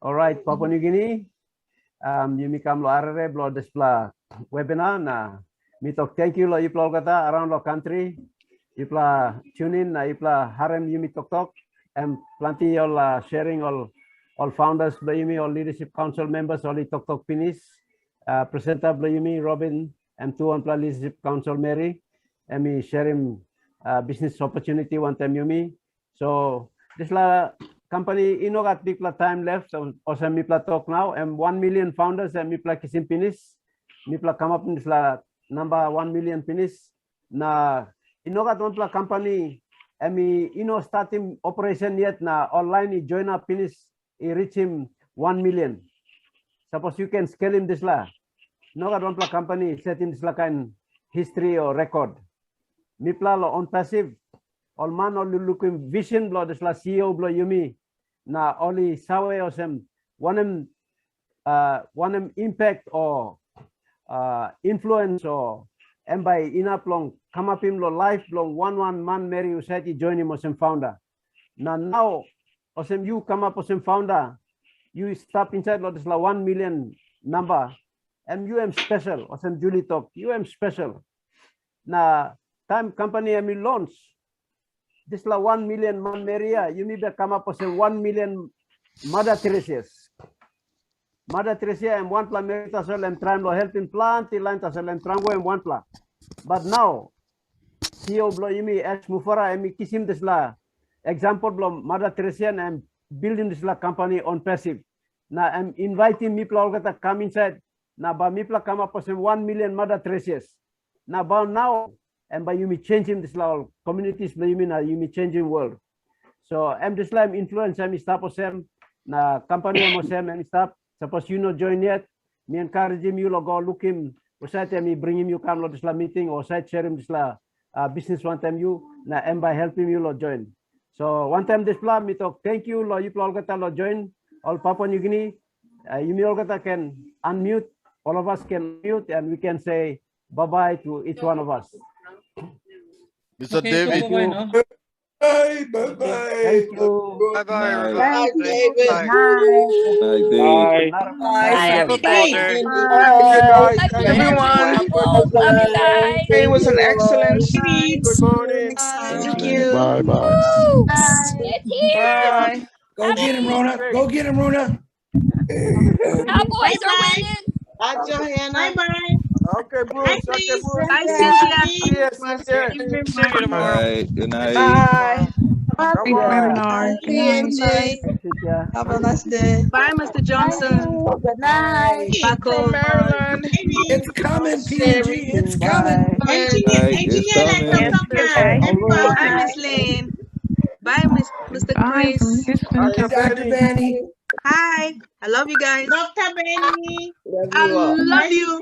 All right, Papua New Guinea, you come lo arare blo display webinar na mitok thank you lo yupla kata around lo country yupla tune in na yupla harem yumi tok and plenty all sharing all founders blayumi all leadership council members all tok finish presenter blayumi Robin and two on leadership council Mary and me sharing business opportunity one time yumi. So this la company inogat bigla time left also mipla talk now and 1 million founders and mipla kisim finish mipla come up in this la number 1 million finish na inogat onpla company and me starting operation yet na online join up finish reach him 1 million. Suppose you can scale him this la inogat onpla company set in this la kind history or record mipla lo OnPassive all man all looking vision blo this la CEO blo yumi na only sawe osem one impact or influence or by ina plong come up him lo life long one man Mary society join him osem founder now osem you come up osem founder you step inside lo this la 1 million number and you am special osem Julie talk you am special na time company am launch this la 1 million man Maria, you need to come up with 1 million Mother Teresa's. Mother Teresa and one plan metasol and try to help in plant, the line tasol and trango and one plan. But now, CEO blow yumi as mufara and me kisim this la example blow Mother Teresa and building this la company OnPassive. Now I'm inviting me to come inside. Now ba mipla come up with 1 million Mother Teresa's. Now and by you me changing this law communities you me changing world. So I'm just like influence I'm stop osem na company osem and stop suppose you not join yet me encourage him you go look him site me bring him you come lo this la meeting or site share him this la business one time you na and by helping you lo join. So one time this plan me talk thank you lo you all gata lo join all Papua New Guinea you me all gata can unmute all of us can mute and we can say bye-bye to each one of us. Mr. Okay, David. so bye-bye now. Bye, bye-bye. Thank you. Bye-bye, everybody. Bye, David. Bye. Night, Dave. Bye. Bye. Thank you guys. Love Thank you, you. everyone. Bye. Love you guys. It was an excellent. Bye. Good morning. Thank you. Bye-bye. Woo! Bye. It's here. Bye. Go get him, Rona. Go get him, Rona. Cowboys are winning. Bye, Johanna. Bye-bye. Okay, Bruce. Okay, Bruce. Bye, See Cynthia. you. See you. See you Good tomorrow. night. Good night. Bye. Come Bye, on. Angie. Have a nice day. Bye, Mr. Johnson. Good night. From Bakau. Maryland. It's coming, PNG. It's coming. Night. It's coming. Bye, Miss Lynn. Bye, Mr. Chris. Hey, Dr. Vanny. Hi. I love you guys. Dr. Benny. I love you.